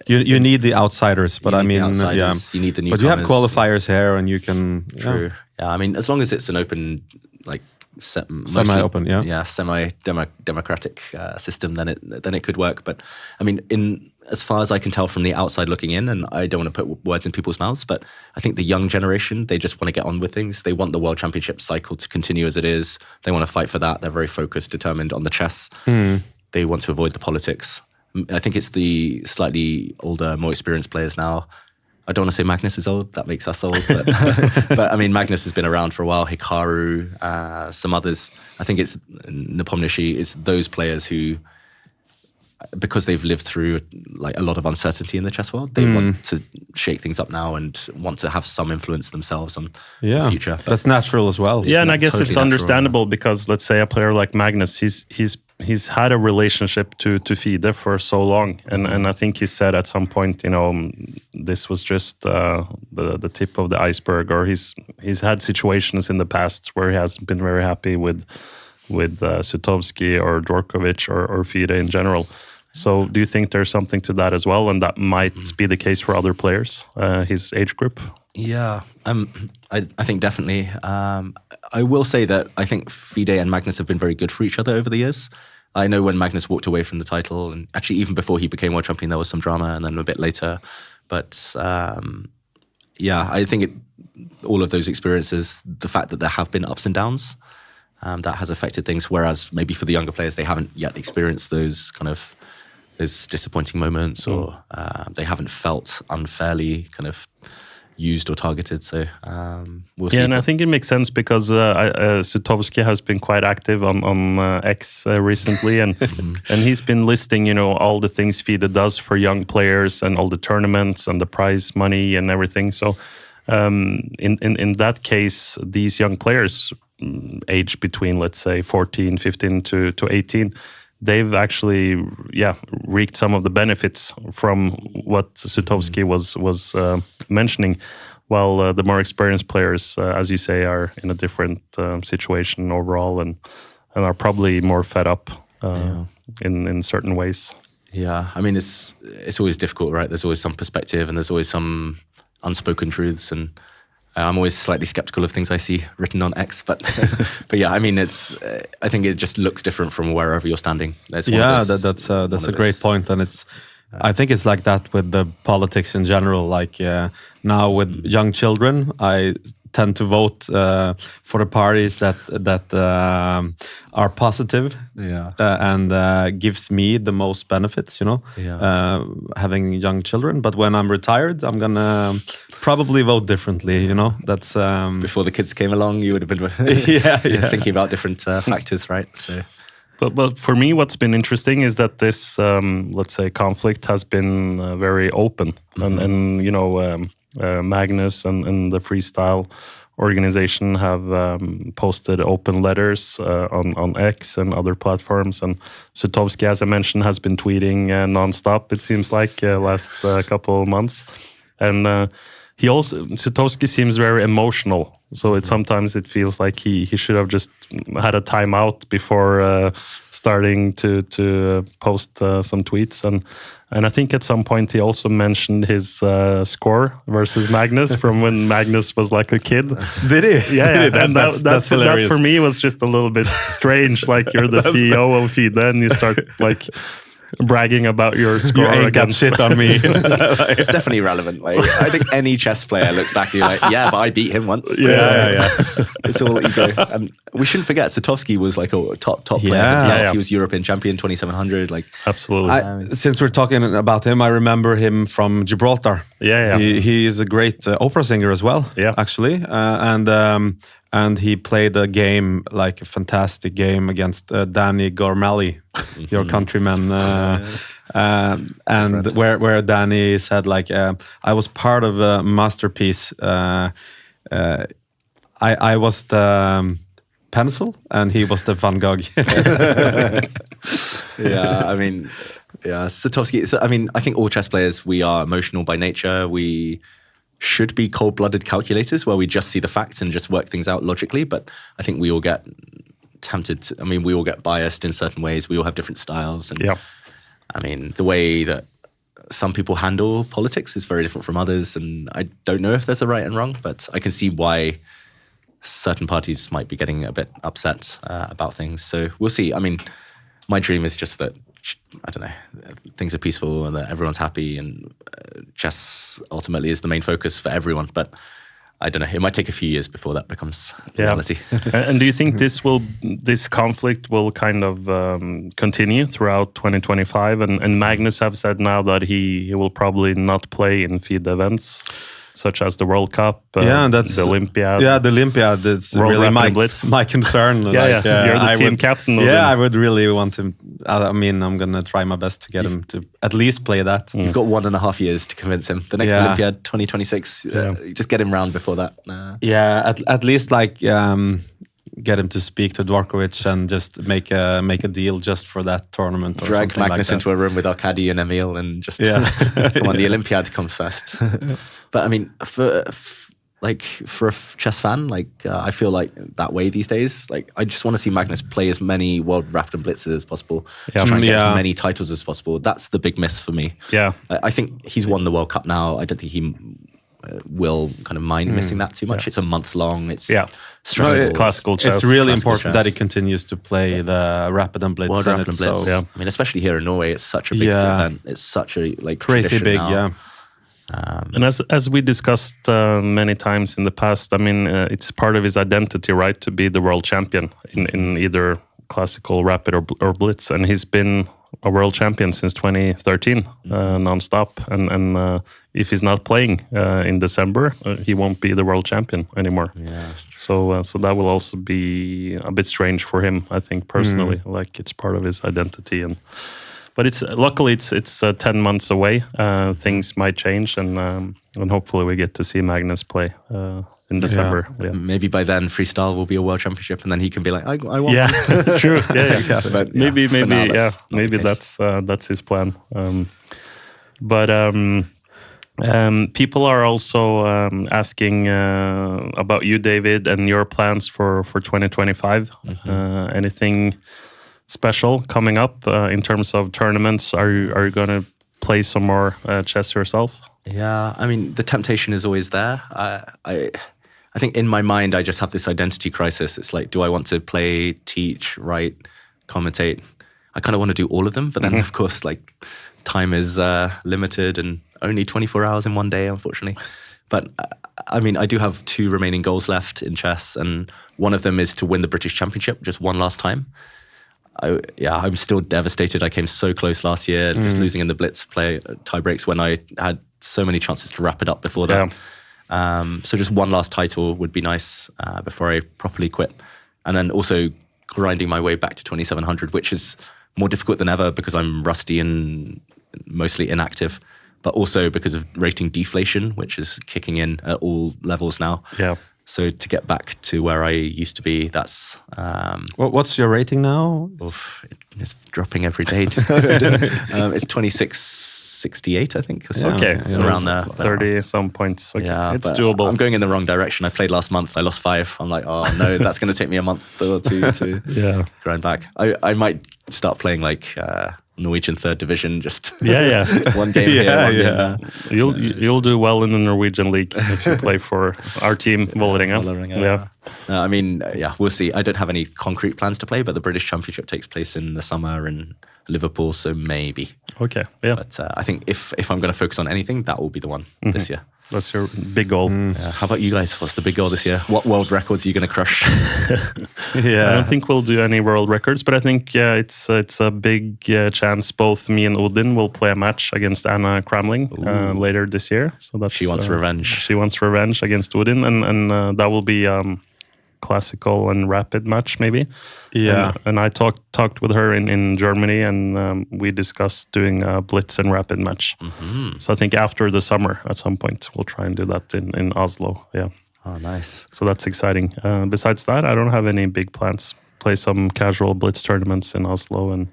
you need the outsiders, but you need the newcomers. But you have qualifiers here, and you can. True. Yeah, as long as it's an open, like semi-open, semi-democratic system, then it could work. But as far as I can tell from the outside looking in, and I don't want to put words in people's mouths, but I think the young generation, they just want to get on with things. They want the World Championship cycle to continue as it is. They want to fight for that. They're very focused, determined on the chess. They want to avoid the politics. I think it's the slightly older, more experienced players now. I don't want to say Magnus is old. That makes us old. But Magnus has been around for a while. Hikaru, some others. I think it's Nepomniachtchi. It's those players who, because they've lived through like a lot of uncertainty in the chess world, they want to shake things up now and want to have some influence themselves on the future. That's natural as well. Yeah, and I guess it's understandable because let's say a player like Magnus, he's had a relationship to FIDE for so long, and I think he said at some point, this was just the tip of the iceberg, or he's had situations in the past where he hasn't been very happy with Sutovsky or Djorkovic or FIDE in general. So do you think there's something to that as well, and that might be the case for other players, his age group? Yeah, I think definitely. I will say that I think FIDE and Magnus have been very good for each other over the years. I know when Magnus walked away from the title, and actually even before he became world champion, there was some drama, and then a bit later. But yeah, I think all of those experiences, the fact that there have been ups and downs, that has affected things. Whereas maybe for the younger players, they haven't yet experienced those those disappointing moments, or they haven't felt unfairly kind of used or targeted. So we'll see. Yeah, and I think it makes sense because Sutovsky has been quite active on X recently, and and he's been listing, all the things FIDE does for young players and all the tournaments and the prize money and everything. So in that case, these young players, age between, let's say, 14, 15 to 18, they've actually, reaped some of the benefits from what Sutovsky was mentioning, while the more experienced players, as you say, are in a different situation overall and are probably more fed up in certain ways. Yeah, I mean, it's always difficult, right? There's always some perspective and there's always some unspoken truths, and I'm always slightly skeptical of things I see written on X, but yeah, I mean, I think it just looks different from wherever you're standing. That's a great point, and I think it's like that with the politics in general. Like now with young children, I tend to vote for the parties that are positive, and gives me the most benefits. Having young children. But when I'm retired, I'm gonna probably vote differently. That's before the kids came along, you would have been thinking about different factors, right? So. But for me, what's been interesting is that this, let's say, conflict has been very open, and Magnus and the Freestyle organization have posted open letters on X and other platforms. And Sutovsky, as I mentioned, has been tweeting nonstop. It seems like last couple of months, and Sutovsky seems very emotional. So sometimes it feels like he should have just had a timeout before starting to post some tweets. And I think at some point he also mentioned his score versus Magnus from when Magnus was like a kid. Did he? Yeah. And that's hilarious. That for me was just a little bit strange. Like you're the CEO of FIDE and you start like bragging about your score. You ain't got shit on me. It's definitely relevant. Like I think any chess player looks back and you're like, yeah, but I beat him once. Yeah. It's all ego. And we shouldn't forget, Sutovsky was like a top player himself. Yeah. He was European champion, 2700. Like absolutely. Since we're talking about him, I remember him from Gibraltar. Yeah. He is a great opera singer as well. Yeah, actually, and he played a game, like a fantastic game against Danny Gormally, your countryman, and where Danny said like, I was part of a masterpiece. I was the pencil and he was the Van Gogh. Yeah, I mean, Sutovsky. I mean, I think all chess players, we are emotional by nature. We should be cold-blooded calculators where we just see the facts and just work things out logically. But I think we all get tempted. We all get biased in certain ways. We all have different styles. And I mean, the way that some people handle politics is very different from others. And I don't know if there's a right and wrong, but I can see why certain parties might be getting a bit upset about things. So we'll see. I mean, my dream is just that, I don't know, things are peaceful and that everyone's happy, and chess ultimately is the main focus for everyone. But I don't know, it might take a few years before that becomes reality. And do you think this conflict will kind of continue throughout 2025? And Magnus have said now that he will probably not play in FIDE events, such as the World Cup, that's the Olympiad. Yeah, the Olympiad. That's World really Blitz. my concern. You're the team captain. I would really want him. I mean, I'm gonna try my best to get him to at least play that. You've got 1.5 years to convince him. The next Olympiad, 2026. Just get him round before that. At least like get him to speak to Dvorkovich and just make a deal just for that tournament. Or drag Magnus like into a room with Arkady and Emil and just come on, the Olympiad comes first. But I mean, for like for a chess fan, like I feel like that way these days. Like I just want to see Magnus play as many World Rapid and Blitzes as possible, try and get as many titles as possible. That's the big miss for me. Yeah, I think he's won the World Cup now. I don't think he will kind of mind missing that too much. It's a month long. It's stressful. It's classical chess. It's really important that he continues to play the Rapid and Blitz. World Rapid and Blitz. So, I mean, especially here in Norway, it's such a big event. It's such a like crazy big, now. And as we discussed many times in the past, I mean, it's part of his identity, right, to be the world champion in either classical Rapid or Blitz, and he's been a world champion since 2013, non-stop. And if he's not playing in December, he won't be the world champion anymore. Yeah. So that will also be a bit strange for him, I think, personally. Like it's part of his identity. But it's luckily it's 10 months away. Things might change, and hopefully we get to see Magnus play in December. Yeah. Maybe by then freestyle will be a world championship, and then he can be like, I want. Yeah, true. Yeah. But maybe now, maybe that's his plan. But people are also asking about you, David, and your plans for 2025. Anything special coming up in terms of tournaments? Are you going to play some more chess yourself? Yeah, I mean, the temptation is always there. I think in my mind, I just have this identity crisis. It's like, do I want to play, teach, write, commentate? I kind of want to do all of them, but then of course, like time is limited and only 24 hours in one day, unfortunately. But I mean, I do have 2 remaining goals left in chess, and one of them is to win the British Championship just one last time. I'm still devastated. I came so close last year, just losing in the Blitz tie breaks when I had so many chances to wrap it up before that. So just one last title would be nice before I properly quit. And then also grinding my way back to 2700, which is more difficult than ever because I'm rusty and mostly inactive, but also because of rating deflation, which is kicking in at all levels now. Yeah. So to get back to where I used to be, that's... What's your rating now? It's dropping every day. It's 2668, I think. Okay, so around there. 30 some points. Okay. Yeah, it's doable. I'm going in the wrong direction. I played last month. I lost 5. I'm like, oh no, that's going to take me a month or 2 to grind back. I might start playing like... Norwegian 3rd division, just one game here, one game there. You'll do well in the Norwegian league if you play for our team, Vålerenga. I mean, we'll see. I don't have any concrete plans to play, but the British Championship takes place in the summer in Liverpool, so maybe. Okay, yeah. But I think if I'm going to focus on anything, that will be the one this year. That's your big goal. How about you guys? What's the big goal this year? What world records are you going to crush? I don't think we'll do any world records, but I think it's a big chance. Both me and Odin will play a match against Anna Kramling later this year. So that's she wants revenge. She wants revenge against Odin, and that will be classical and rapid match maybe. And I talked with her in Germany, and we discussed doing a blitz and rapid match. So I think after the summer at some point we'll try and do that in Oslo. Oh, nice. So that's exciting. Besides that, I don't have any big plans. Play some casual blitz tournaments in Oslo, and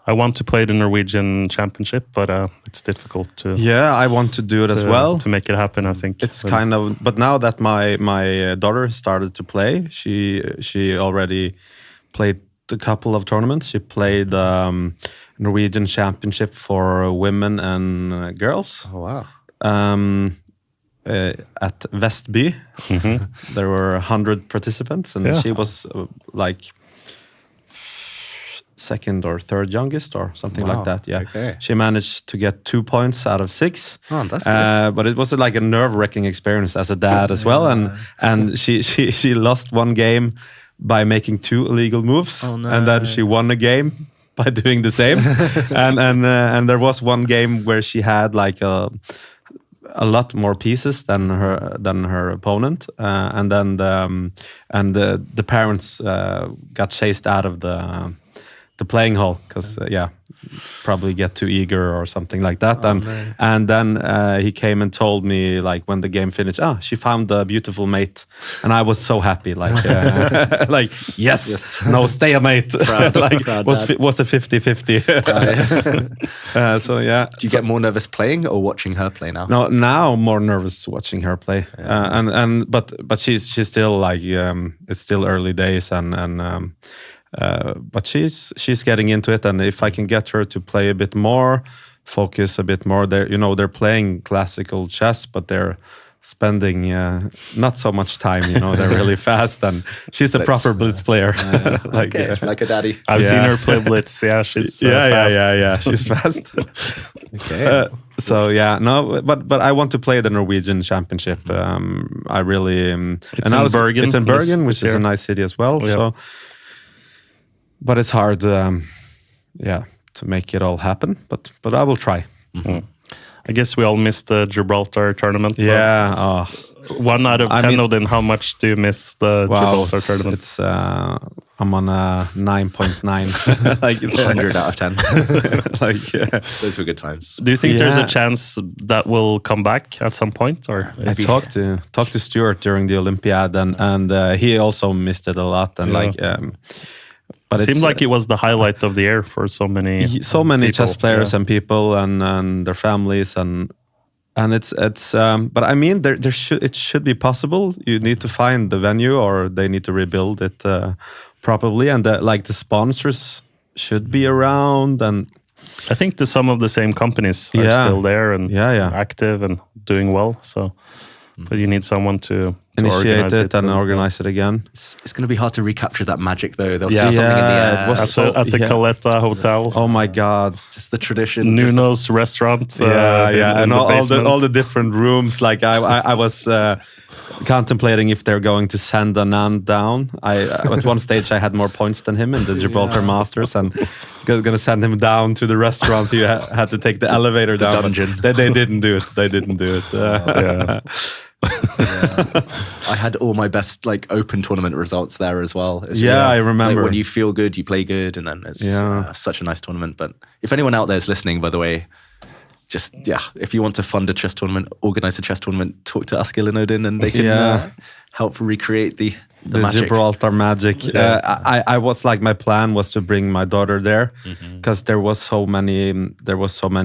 I want to play the Norwegian Championship, but it's difficult to. Yeah, I want to do it as well to make it happen. I think it's kind of. But now that my daughter started to play, she already played a couple of tournaments. She played Norwegian Championship for women and girls. Oh wow! At Vestby, there were 100 participants, and she was like 2nd or 3rd youngest or something like that. Yeah, okay. She managed to get 2 points out of 6. Oh, that's good. But it was like a nerve-wracking experience as a dad as well, and she lost one game by making 2 illegal moves, and then she won a game by doing the same. and there was one game where she had like a lot more pieces than her opponent, and then the parents got chased out of the playing hall because probably get too eager or something like that. And then he came and told me like when the game finished, she found a beautiful mate, and I was so happy. Like like yes. No stalemate. Proud, like proud was a 50-50. So yeah. Do you get more nervous playing or watching her play now? No, now more nervous watching her play. But she's still like it's still early days but she's getting into it, and if I can get her to play a bit more, focus a bit more, they're playing classical chess, but they're spending not so much time. They're really fast, and she's a proper blitz player, like a daddy. I've seen her play blitz. Yeah, she's fast. Yeah, she's fast. Okay. But I want to play the Norwegian Championship. I really it's in Bergen. It's in Bergen, which is a nice city as well. Yeah. So. But it's hard, to make it all happen. But I will try. Mm-hmm. I guess we all missed the Gibraltar tournament. So Yeah. 1 out of 10. Then how much do you miss the Gibraltar tournament? It's I'm on a 9.9, like 100 out of 10. Like those were good times. Do you think there's a chance that will come back at some point, or I talked to Stuart during the Olympiad, and he also missed it a lot, and but it seemed like it was the highlight of the year for so many chess players and people and their families and it's but I mean it should be possible. You need to find the venue, or they need to rebuild it properly, and the sponsors should be around, and I think some of the same companies are still there and active and doing well. So, but you need someone to initiate it and organize it again. It's going to be hard to recapture that magic, though. They'll see something in the air. At the Caleta Hotel. Oh my God! Just the tradition. Nuno's restaurant. And all the different rooms. Like I was contemplating if they're going to send Anand down. At one stage I had more points than him in the Gibraltar Masters, and going to send him down to the restaurant. You had to take the elevator down. Dungeon. They didn't do it. They didn't do it. I had all my best open tournament results there as well. It's just, I remember. When you feel good, you play good, and then it's such a nice tournament. But if anyone out there is listening, by the way, just if you want to fund a chess tournament, organize a chess tournament, talk to Askill and Odin, and they can help recreate the magic. Gibraltar magic. I was my plan was to bring my daughter there because there was so many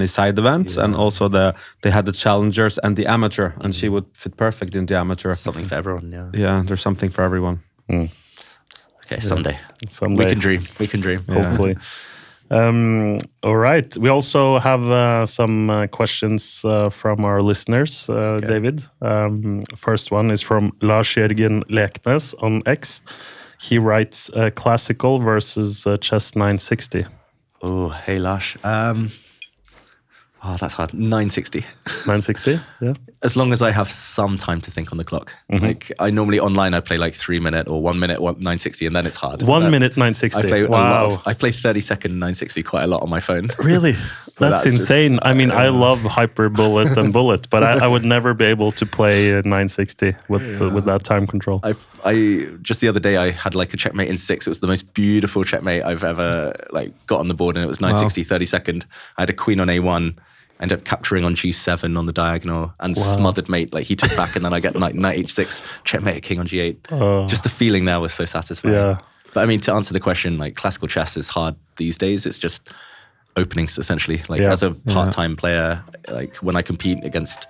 side events, and also they had the challengers and the amateur, and she would fit perfect in the amateur. Something for everyone. Yeah, there's something for everyone. Okay, someday we can dream. Hopefully. All right. We also have some questions from our listeners, David. First one is from Lars-Jørgen Leknes on X. He writes classical versus chess 960. Oh, hey, Lars. That's hard. 960. 960, yeah. As long as I have some time to think on the clock. I normally online I play 3 minute or 1 minute 960, and then it's hard. 1 minute 960. I play wow. I play 30-second 960 quite a lot on my phone. Really? That's insane. I mean, I love hyper bullet and bullet, but I would never be able to play 960 with that time control. I just the other day I had a checkmate in 6. It was the most beautiful checkmate I've ever got on the board, and it was 960 30-second. I had a queen on A1. Ended up capturing on G7 on the diagonal and smothered mate. He took back, and then I get knight H6, checkmate king on G8. Just the feeling there was so satisfying. Yeah. But I mean, to answer the question, classical chess is hard these days. It's just openings essentially. As a part-time player, when I compete against,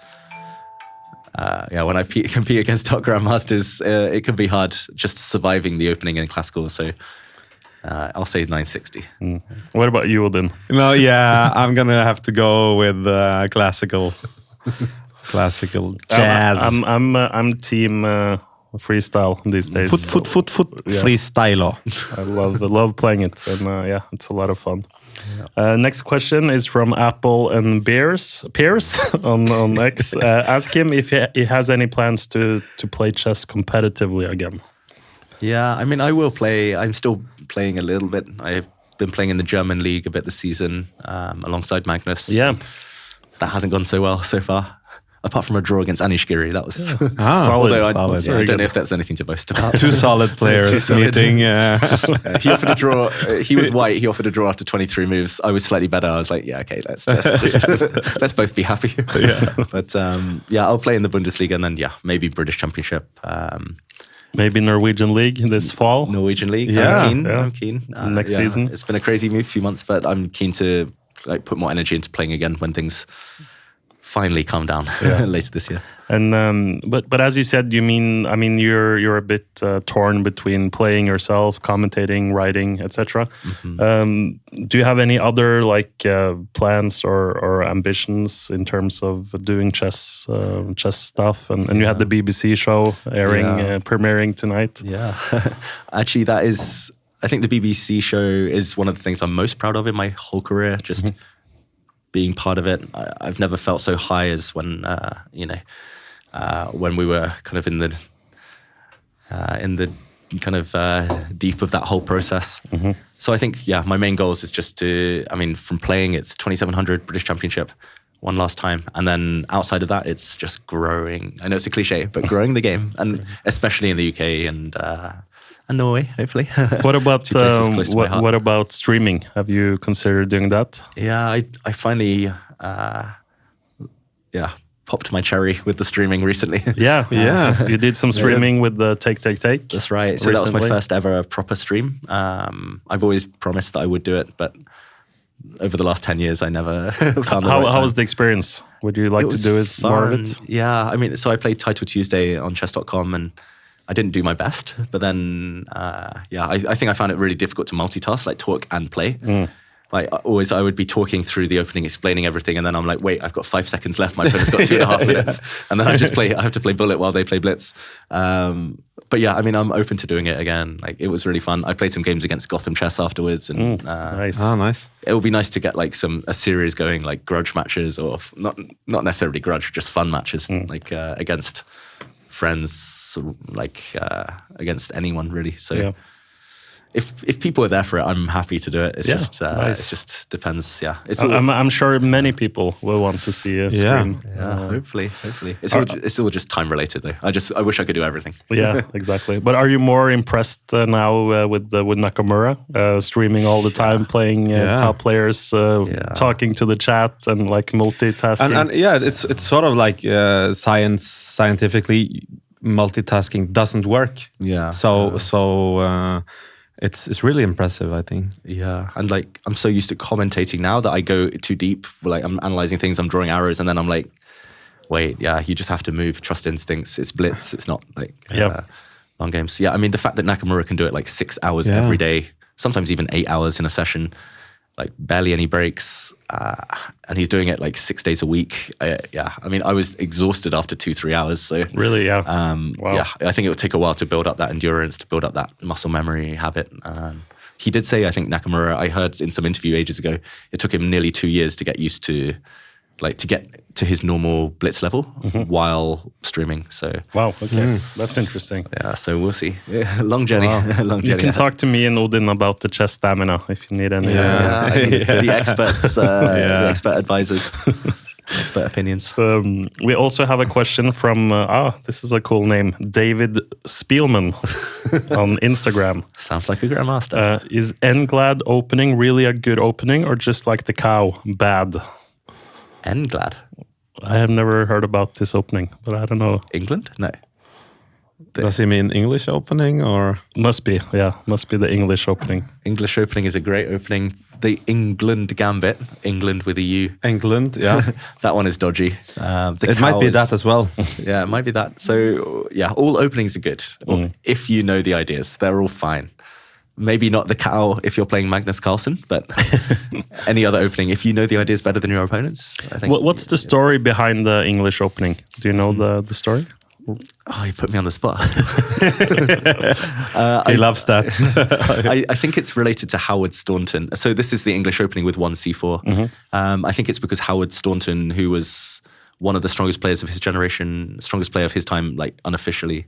compete against top grandmasters, it can be hard just surviving the opening in classical. So. I'll say 960. What about you, Odin? No, I'm gonna have to go with classical jazz. I'm team freestyle these days. Foot. Yeah. Freestyle. I love playing it, and it's a lot of fun. Next question is from Apple and Pierce on X. Ask him if he has any plans to play chess competitively again. Yeah, I mean, I will play. I'm still playing a little bit. I've been playing in the German league a bit this season alongside Magnus. Yeah. That hasn't gone so well so far. apart from a draw against Anish Giri. That was solid. although I Solid. don't know if that's anything to boast about. Two solid players meeting. He offered a draw. He was white. He offered a draw after 23 moves. I was slightly better. I was like, yeah, okay, let's both be happy. But I'll play in the Bundesliga and then maybe British Championship. Maybe Norwegian League this fall. Norwegian League. Yeah. I'm keen. Next season. It's been a crazy few months, but I'm keen to put more energy into playing again when things finally calm down later this year. And but as you said, you're a bit torn between playing yourself, commentating, writing, etc. Do you have any other plans or ambitions in terms of doing chess stuff? And you had the BBC show airing, premiering tonight. Yeah, actually, I think the BBC show is one of the things I'm most proud of in my whole career. Just being part of it, I've never felt so high as when when we were kind of in the kind of deep of that whole process. So I think my main goals is just to, from playing, it's 2700 British Championship, one last time, and then outside of that, it's just growing. I know it's a cliche, but growing the game, and especially in the UK and Norway, hopefully. What about what about streaming? Have you considered doing that? Yeah, I finally popped my cherry with the streaming recently. Yeah. You did some streaming with the Take. That's right. So that was my first ever proper stream. I've always promised that I would do it, but over the last 10 years, I never found the right time. How was the experience? Would you like to do it fun. more of it? Yeah, so I played Title Tuesday on chess.com and I didn't do my best, but then, I think I found it really difficult to multitask, like talk and play. Like always, I would be talking through the opening, explaining everything, and then I'm like, wait, I've got 5 seconds left. My opponent's got 2.5 minutes, and then I have to play bullet while they play blitz. But I'm open to doing it again. Like it was really fun. I played some games against Gotham Chess afterwards, and nice. Oh, nice. It would be nice to get like a series going, like grudge matches, or not necessarily grudge, just fun matches, against friends, against anyone really. So if people are there for it, I'm happy to do it. It's nice. It just depends. Yeah, I'm sure many people will want to see a stream. Hopefully. It's all just time related though. I wish I could do everything. Yeah, exactly. But are you more impressed now with Nakamura streaming all the time, playing top players, talking to the chat and like multitasking? And it's sort of like scientifically multitasking doesn't work. Yeah. So. It's really impressive, I think. Yeah, and like I'm so used to commentating now that I go too deep. Like I'm analyzing things, I'm drawing arrows, and then I'm like, wait, you just have to move, trust instincts. It's blitz. It's not like long games. Yeah, the fact that Nakamura can do it like 6 hours every day, sometimes even 8 hours in a session, like barely any breaks, and he's doing it like 6 days a week. I was exhausted after 2-3 hours. So really, wow. I think it would take a while to build up that endurance, to build up that muscle memory habit. He did say, I think Nakamura, I heard in some interview ages ago, it took him nearly 2 years to get used to, like to get to his normal blitz level while streaming. So wow, okay, that's interesting. Yeah, so we'll see. Yeah, long journey. Wow. Long journey. You can talk to me and Odin about the chess stamina if you need any. The experts, the expert advisors, expert opinions. We also have a question from this is a cool name, David Spielman on Instagram. Sounds like a grandmaster. Is Englad opening really a good opening, or just like the cow, bad? Englad. I have never heard about this opening, but I don't know. England? No. Does he mean English opening or? Must be the English opening. English opening is a great opening. The England gambit, England with a U. England, yeah. That one is dodgy. It might be that as well. Yeah, it might be that. So yeah, all openings are good. If you know the ideas, they're all fine. Maybe not the cow if you're playing Magnus Carlsen, but any other opening, if you know the ideas better than your opponents, I think. What's the story behind the English opening? Do you know the story? Oh, you put me on the spot. He loves that. I think it's related to Howard Staunton. So this is the English opening with 1 c4. I think it's because Howard Staunton, who was one of the strongest players of his generation, strongest player of his time, like unofficially.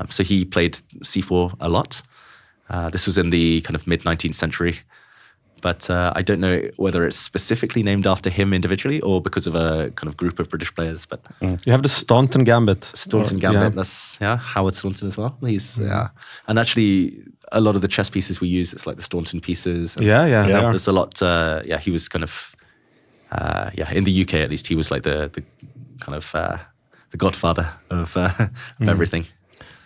So he played c4 a lot. This was in the kind of mid-19th century. but I don't know whether it's specifically named after him individually or because of a kind of group of British players. But you have the Staunton Gambit. Staunton Gambit, that's Howard Staunton as well. He's and actually a lot of the chess pieces we use, it's like the Staunton pieces. There's a lot. He was kind of in the UK at least, he was like the kind of the godfather of everything.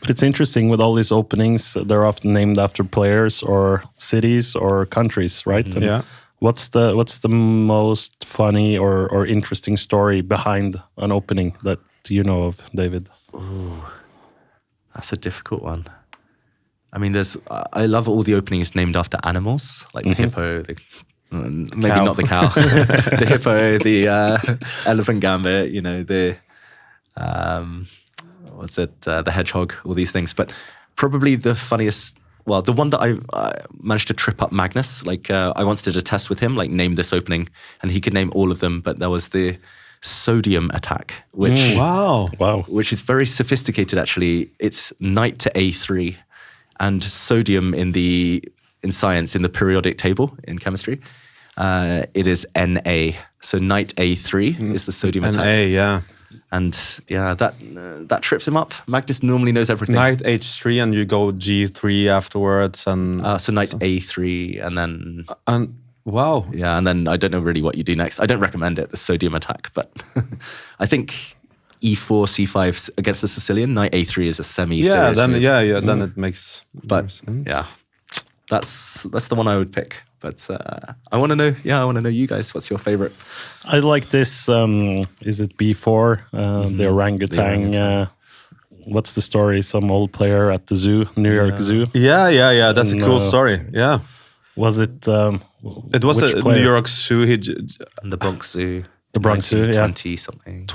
But it's interesting with all these openings, they're often named after players or cities or countries, right? And what's the most funny or interesting story behind an opening that you know of, David? Ooh, that's a difficult one. I mean, I love all the openings named after animals, like the hippo, maybe cow. not the cow, the hippo, the elephant gambit, you know, the the hedgehog, all these things. But probably the funniest, well, the one that I managed to trip up Magnus. Like I once did a test with him, like name this opening, and he could name all of them. But there was the sodium attack, which which is very sophisticated. Actually, it's knight to a3, and sodium in science, in the periodic table in chemistry, it is Na. So knight a3 is the sodium attack. Na, And that trips him up. Magnus normally knows everything. Knight h3 and you go g3 afterwards, and so knight a3 and then and then I don't know really what you do next. I don't recommend it, the sodium attack, but I think e4 c5 against the Sicilian, knight a3 is a semi-serious move. Then it makes more sense. That's the one I would pick. But I want to know you guys. What's your favorite? I like this. Is it B4? The orangutan. What's the story? Some old player at the zoo, New York Zoo. Yeah. That's a cool story. Yeah. Was it? It was a New York Zoo. The Bronx Zoo. The Bronx Zoo, 20 something.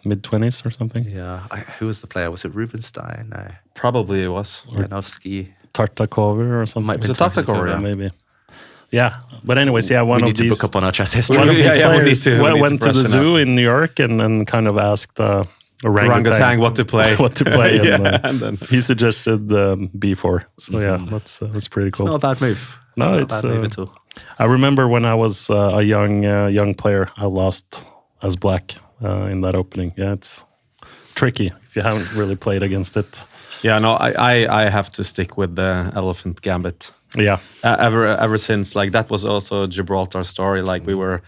mid-20s or something. Yeah. Who was the player? Was it Rubenstein? No. Probably it was. Janowski. Tartakover or something. Was it Tartakover? Yeah, maybe. Yeah, but anyways, one we of need these. to book up on our chess history. One of these players we went to the zoo in New York and kind of asked orangutan what to play. And then he suggested B4. So that's pretty cool. It's not a bad move. No, it's not a bad move at all. I remember when I was a young player, I lost as black in that opening. Yeah, it's tricky if you haven't really played against it. Yeah, no, I have to stick with the elephant gambit. Yeah. Ever since, like, that was also a Gibraltar story. Like, we were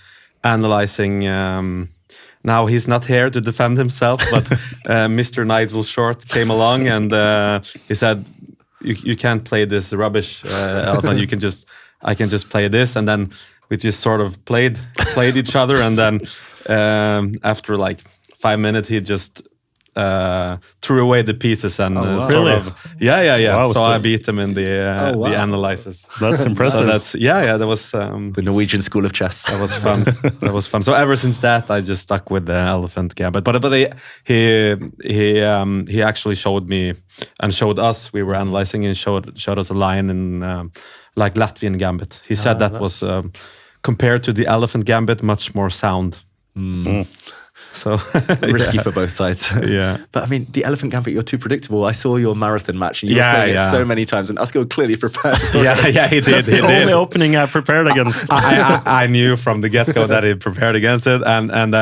analyzing. Now he's not here to defend himself, but Mr. Nigel Short came along and he said, "You can't play this rubbish elephant. I can just play this." And then we just sort of played each other, and then after like 5 minutes, he just threw away the pieces and sort of Wow, so I beat him in the analysis. That's impressive. So that's that was the Norwegian school of chess. That was fun. That was fun. So ever since that, I just stuck with the elephant gambit. But he actually showed me and showed us. We were analyzing and showed us a line in like Latvian gambit. He said that was compared to the elephant gambit, much more sound. So risky for both sides. Yeah. But I mean, the elephant gambit, you're too predictable. I saw your marathon match and you were playing it so many times, and Asko clearly prepared. He did. That's the only opening I prepared against. I knew from the get-go that he prepared against it, and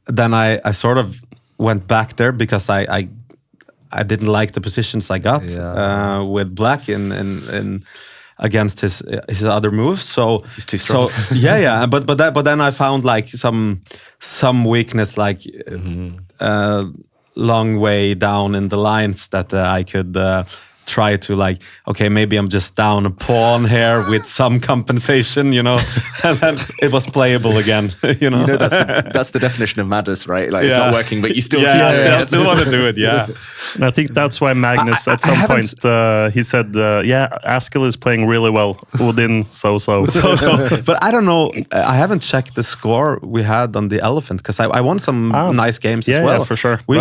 then I sort of went back there because I didn't like the positions I got with black in against his other moves, so he's too strong. So but then I found like some weakness, like long way down in the lines that I could try to, like, okay, maybe I'm just down a pawn here with some compensation, and then it was playable again. That's the definition of madness, right? Like, it's not working, but you still I still want to do it. Yeah. And I think that's why Magnus at some point he said, Askill is playing really well. Odin, so. But I don't know. I haven't checked the score we had on the elephant because I won some nice games as well. Yeah, for sure. We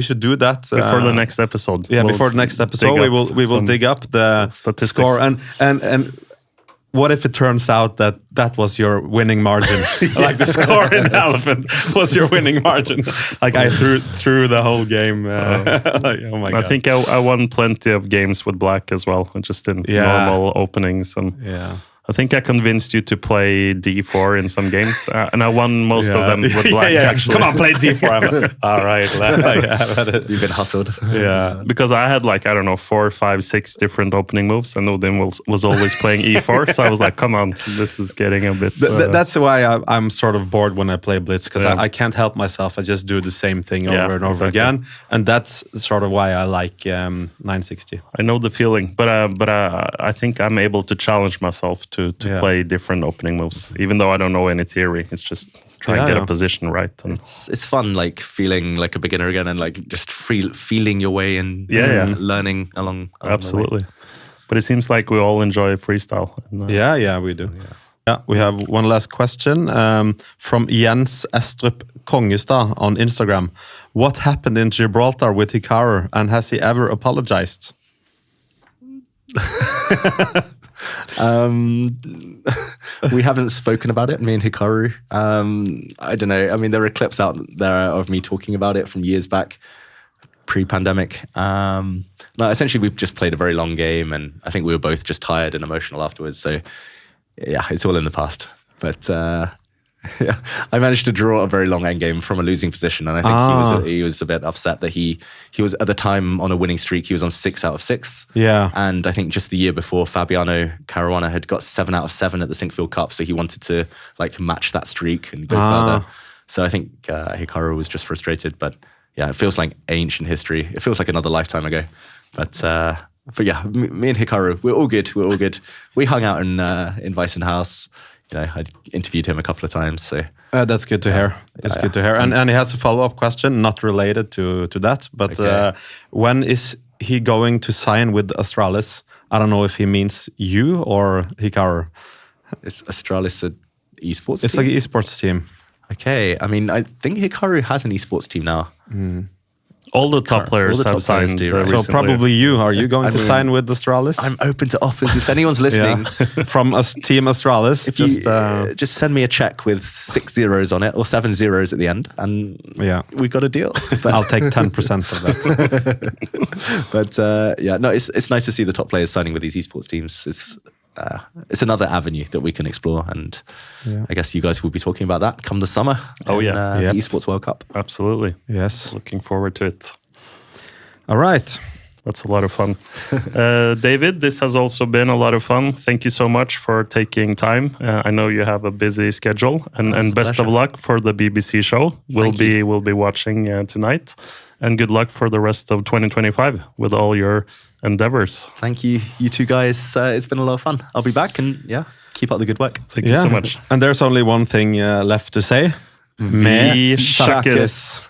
should do that before the next episode. Yeah, before the next episode, we will dig up the statistics. score, and what if it turns out that that was your winning margin? Like the score in Elephant was your winning margin. Like I threw the whole game. Like, oh my God. I think I won plenty of games with black as well, just in normal openings. And I think I convinced you to play d4 in some games, and I won most of them with black. Actually, come on, play d4. All right, You've been hustled. Yeah, because I had like, I don't know, 4, 5, 6 different opening moves, and Odin was always playing e4. So I was like, come on, this is getting a bit. That's why I'm sort of bored when I play Blitz, because I can't help myself. I just do the same thing over and over again, and that's sort of why I like 960. I know the feeling, but I think I'm able to challenge myself to play different opening moves, even though I don't know any theory. It's just try and get a position right. And it's fun, like feeling like a beginner again, and like just feeling your way and learning along absolutely. The way. But it seems like we all enjoy freestyle. And, yeah, we do. Yeah, we have one last question from Jens Estrup Kongestad on Instagram. What happened in Gibraltar with Hikaru, and has he ever apologized? We haven't spoken about it, me and Hikaru. I don't know. I mean, there are clips out there of me talking about it from years back, pre-pandemic. No, essentially, we've just played a very long game, and I think we were both just tired and emotional afterwards. So, yeah, it's all in the past. But I managed to draw a very long endgame from a losing position, and I think he was a bit upset that he was at the time on a winning streak. He was on 6 out of 6. Yeah, and I think just the year before, Fabiano Caruana had got 7 out of 7 at the Sinkfield Cup, so he wanted to like match that streak and go further. So I think Hikaru was just frustrated, but yeah, it feels like ancient history. It feels like another lifetime ago. But yeah, me and Hikaru, we're all good. We're all good. We hung out in Weissenhaus. You know, I interviewed him a couple of times. So that's good to hear. It's good to hear. And he has a follow-up question, not related to that, but when is he going to sign with Astralis? I don't know if he means you or Hikaru. Is Astralis an esports team? It's like an esports team. Okay. I mean, I think Hikaru has an esports team now. All the top players have signed. So probably you. Are you going to sign with Astralis? I'm open to offers. If anyone's listening. From Team Astralis. If just send me a check with 6 zeros on it or 7 zeros at the end, and we got a deal. But I'll take 10% of that. But yeah, no, it's nice to see the top players signing with these esports teams. It's another avenue that we can explore, and I guess you guys will be talking about that come the summer. The Esports World Cup. Absolutely. Yes. Looking forward to it. All right. That's a lot of fun. David, this has also been a lot of fun. Thank you so much for taking time. I know you have a busy schedule, and best of luck for the BBC show. We'll be watching tonight, and good luck for the rest of 2025 with all your endeavors. Thank you, you two guys. It's been a lot of fun. I'll be back, and keep up the good work. Thank you so much. And there's only one thing left to say. Vi sjakkes.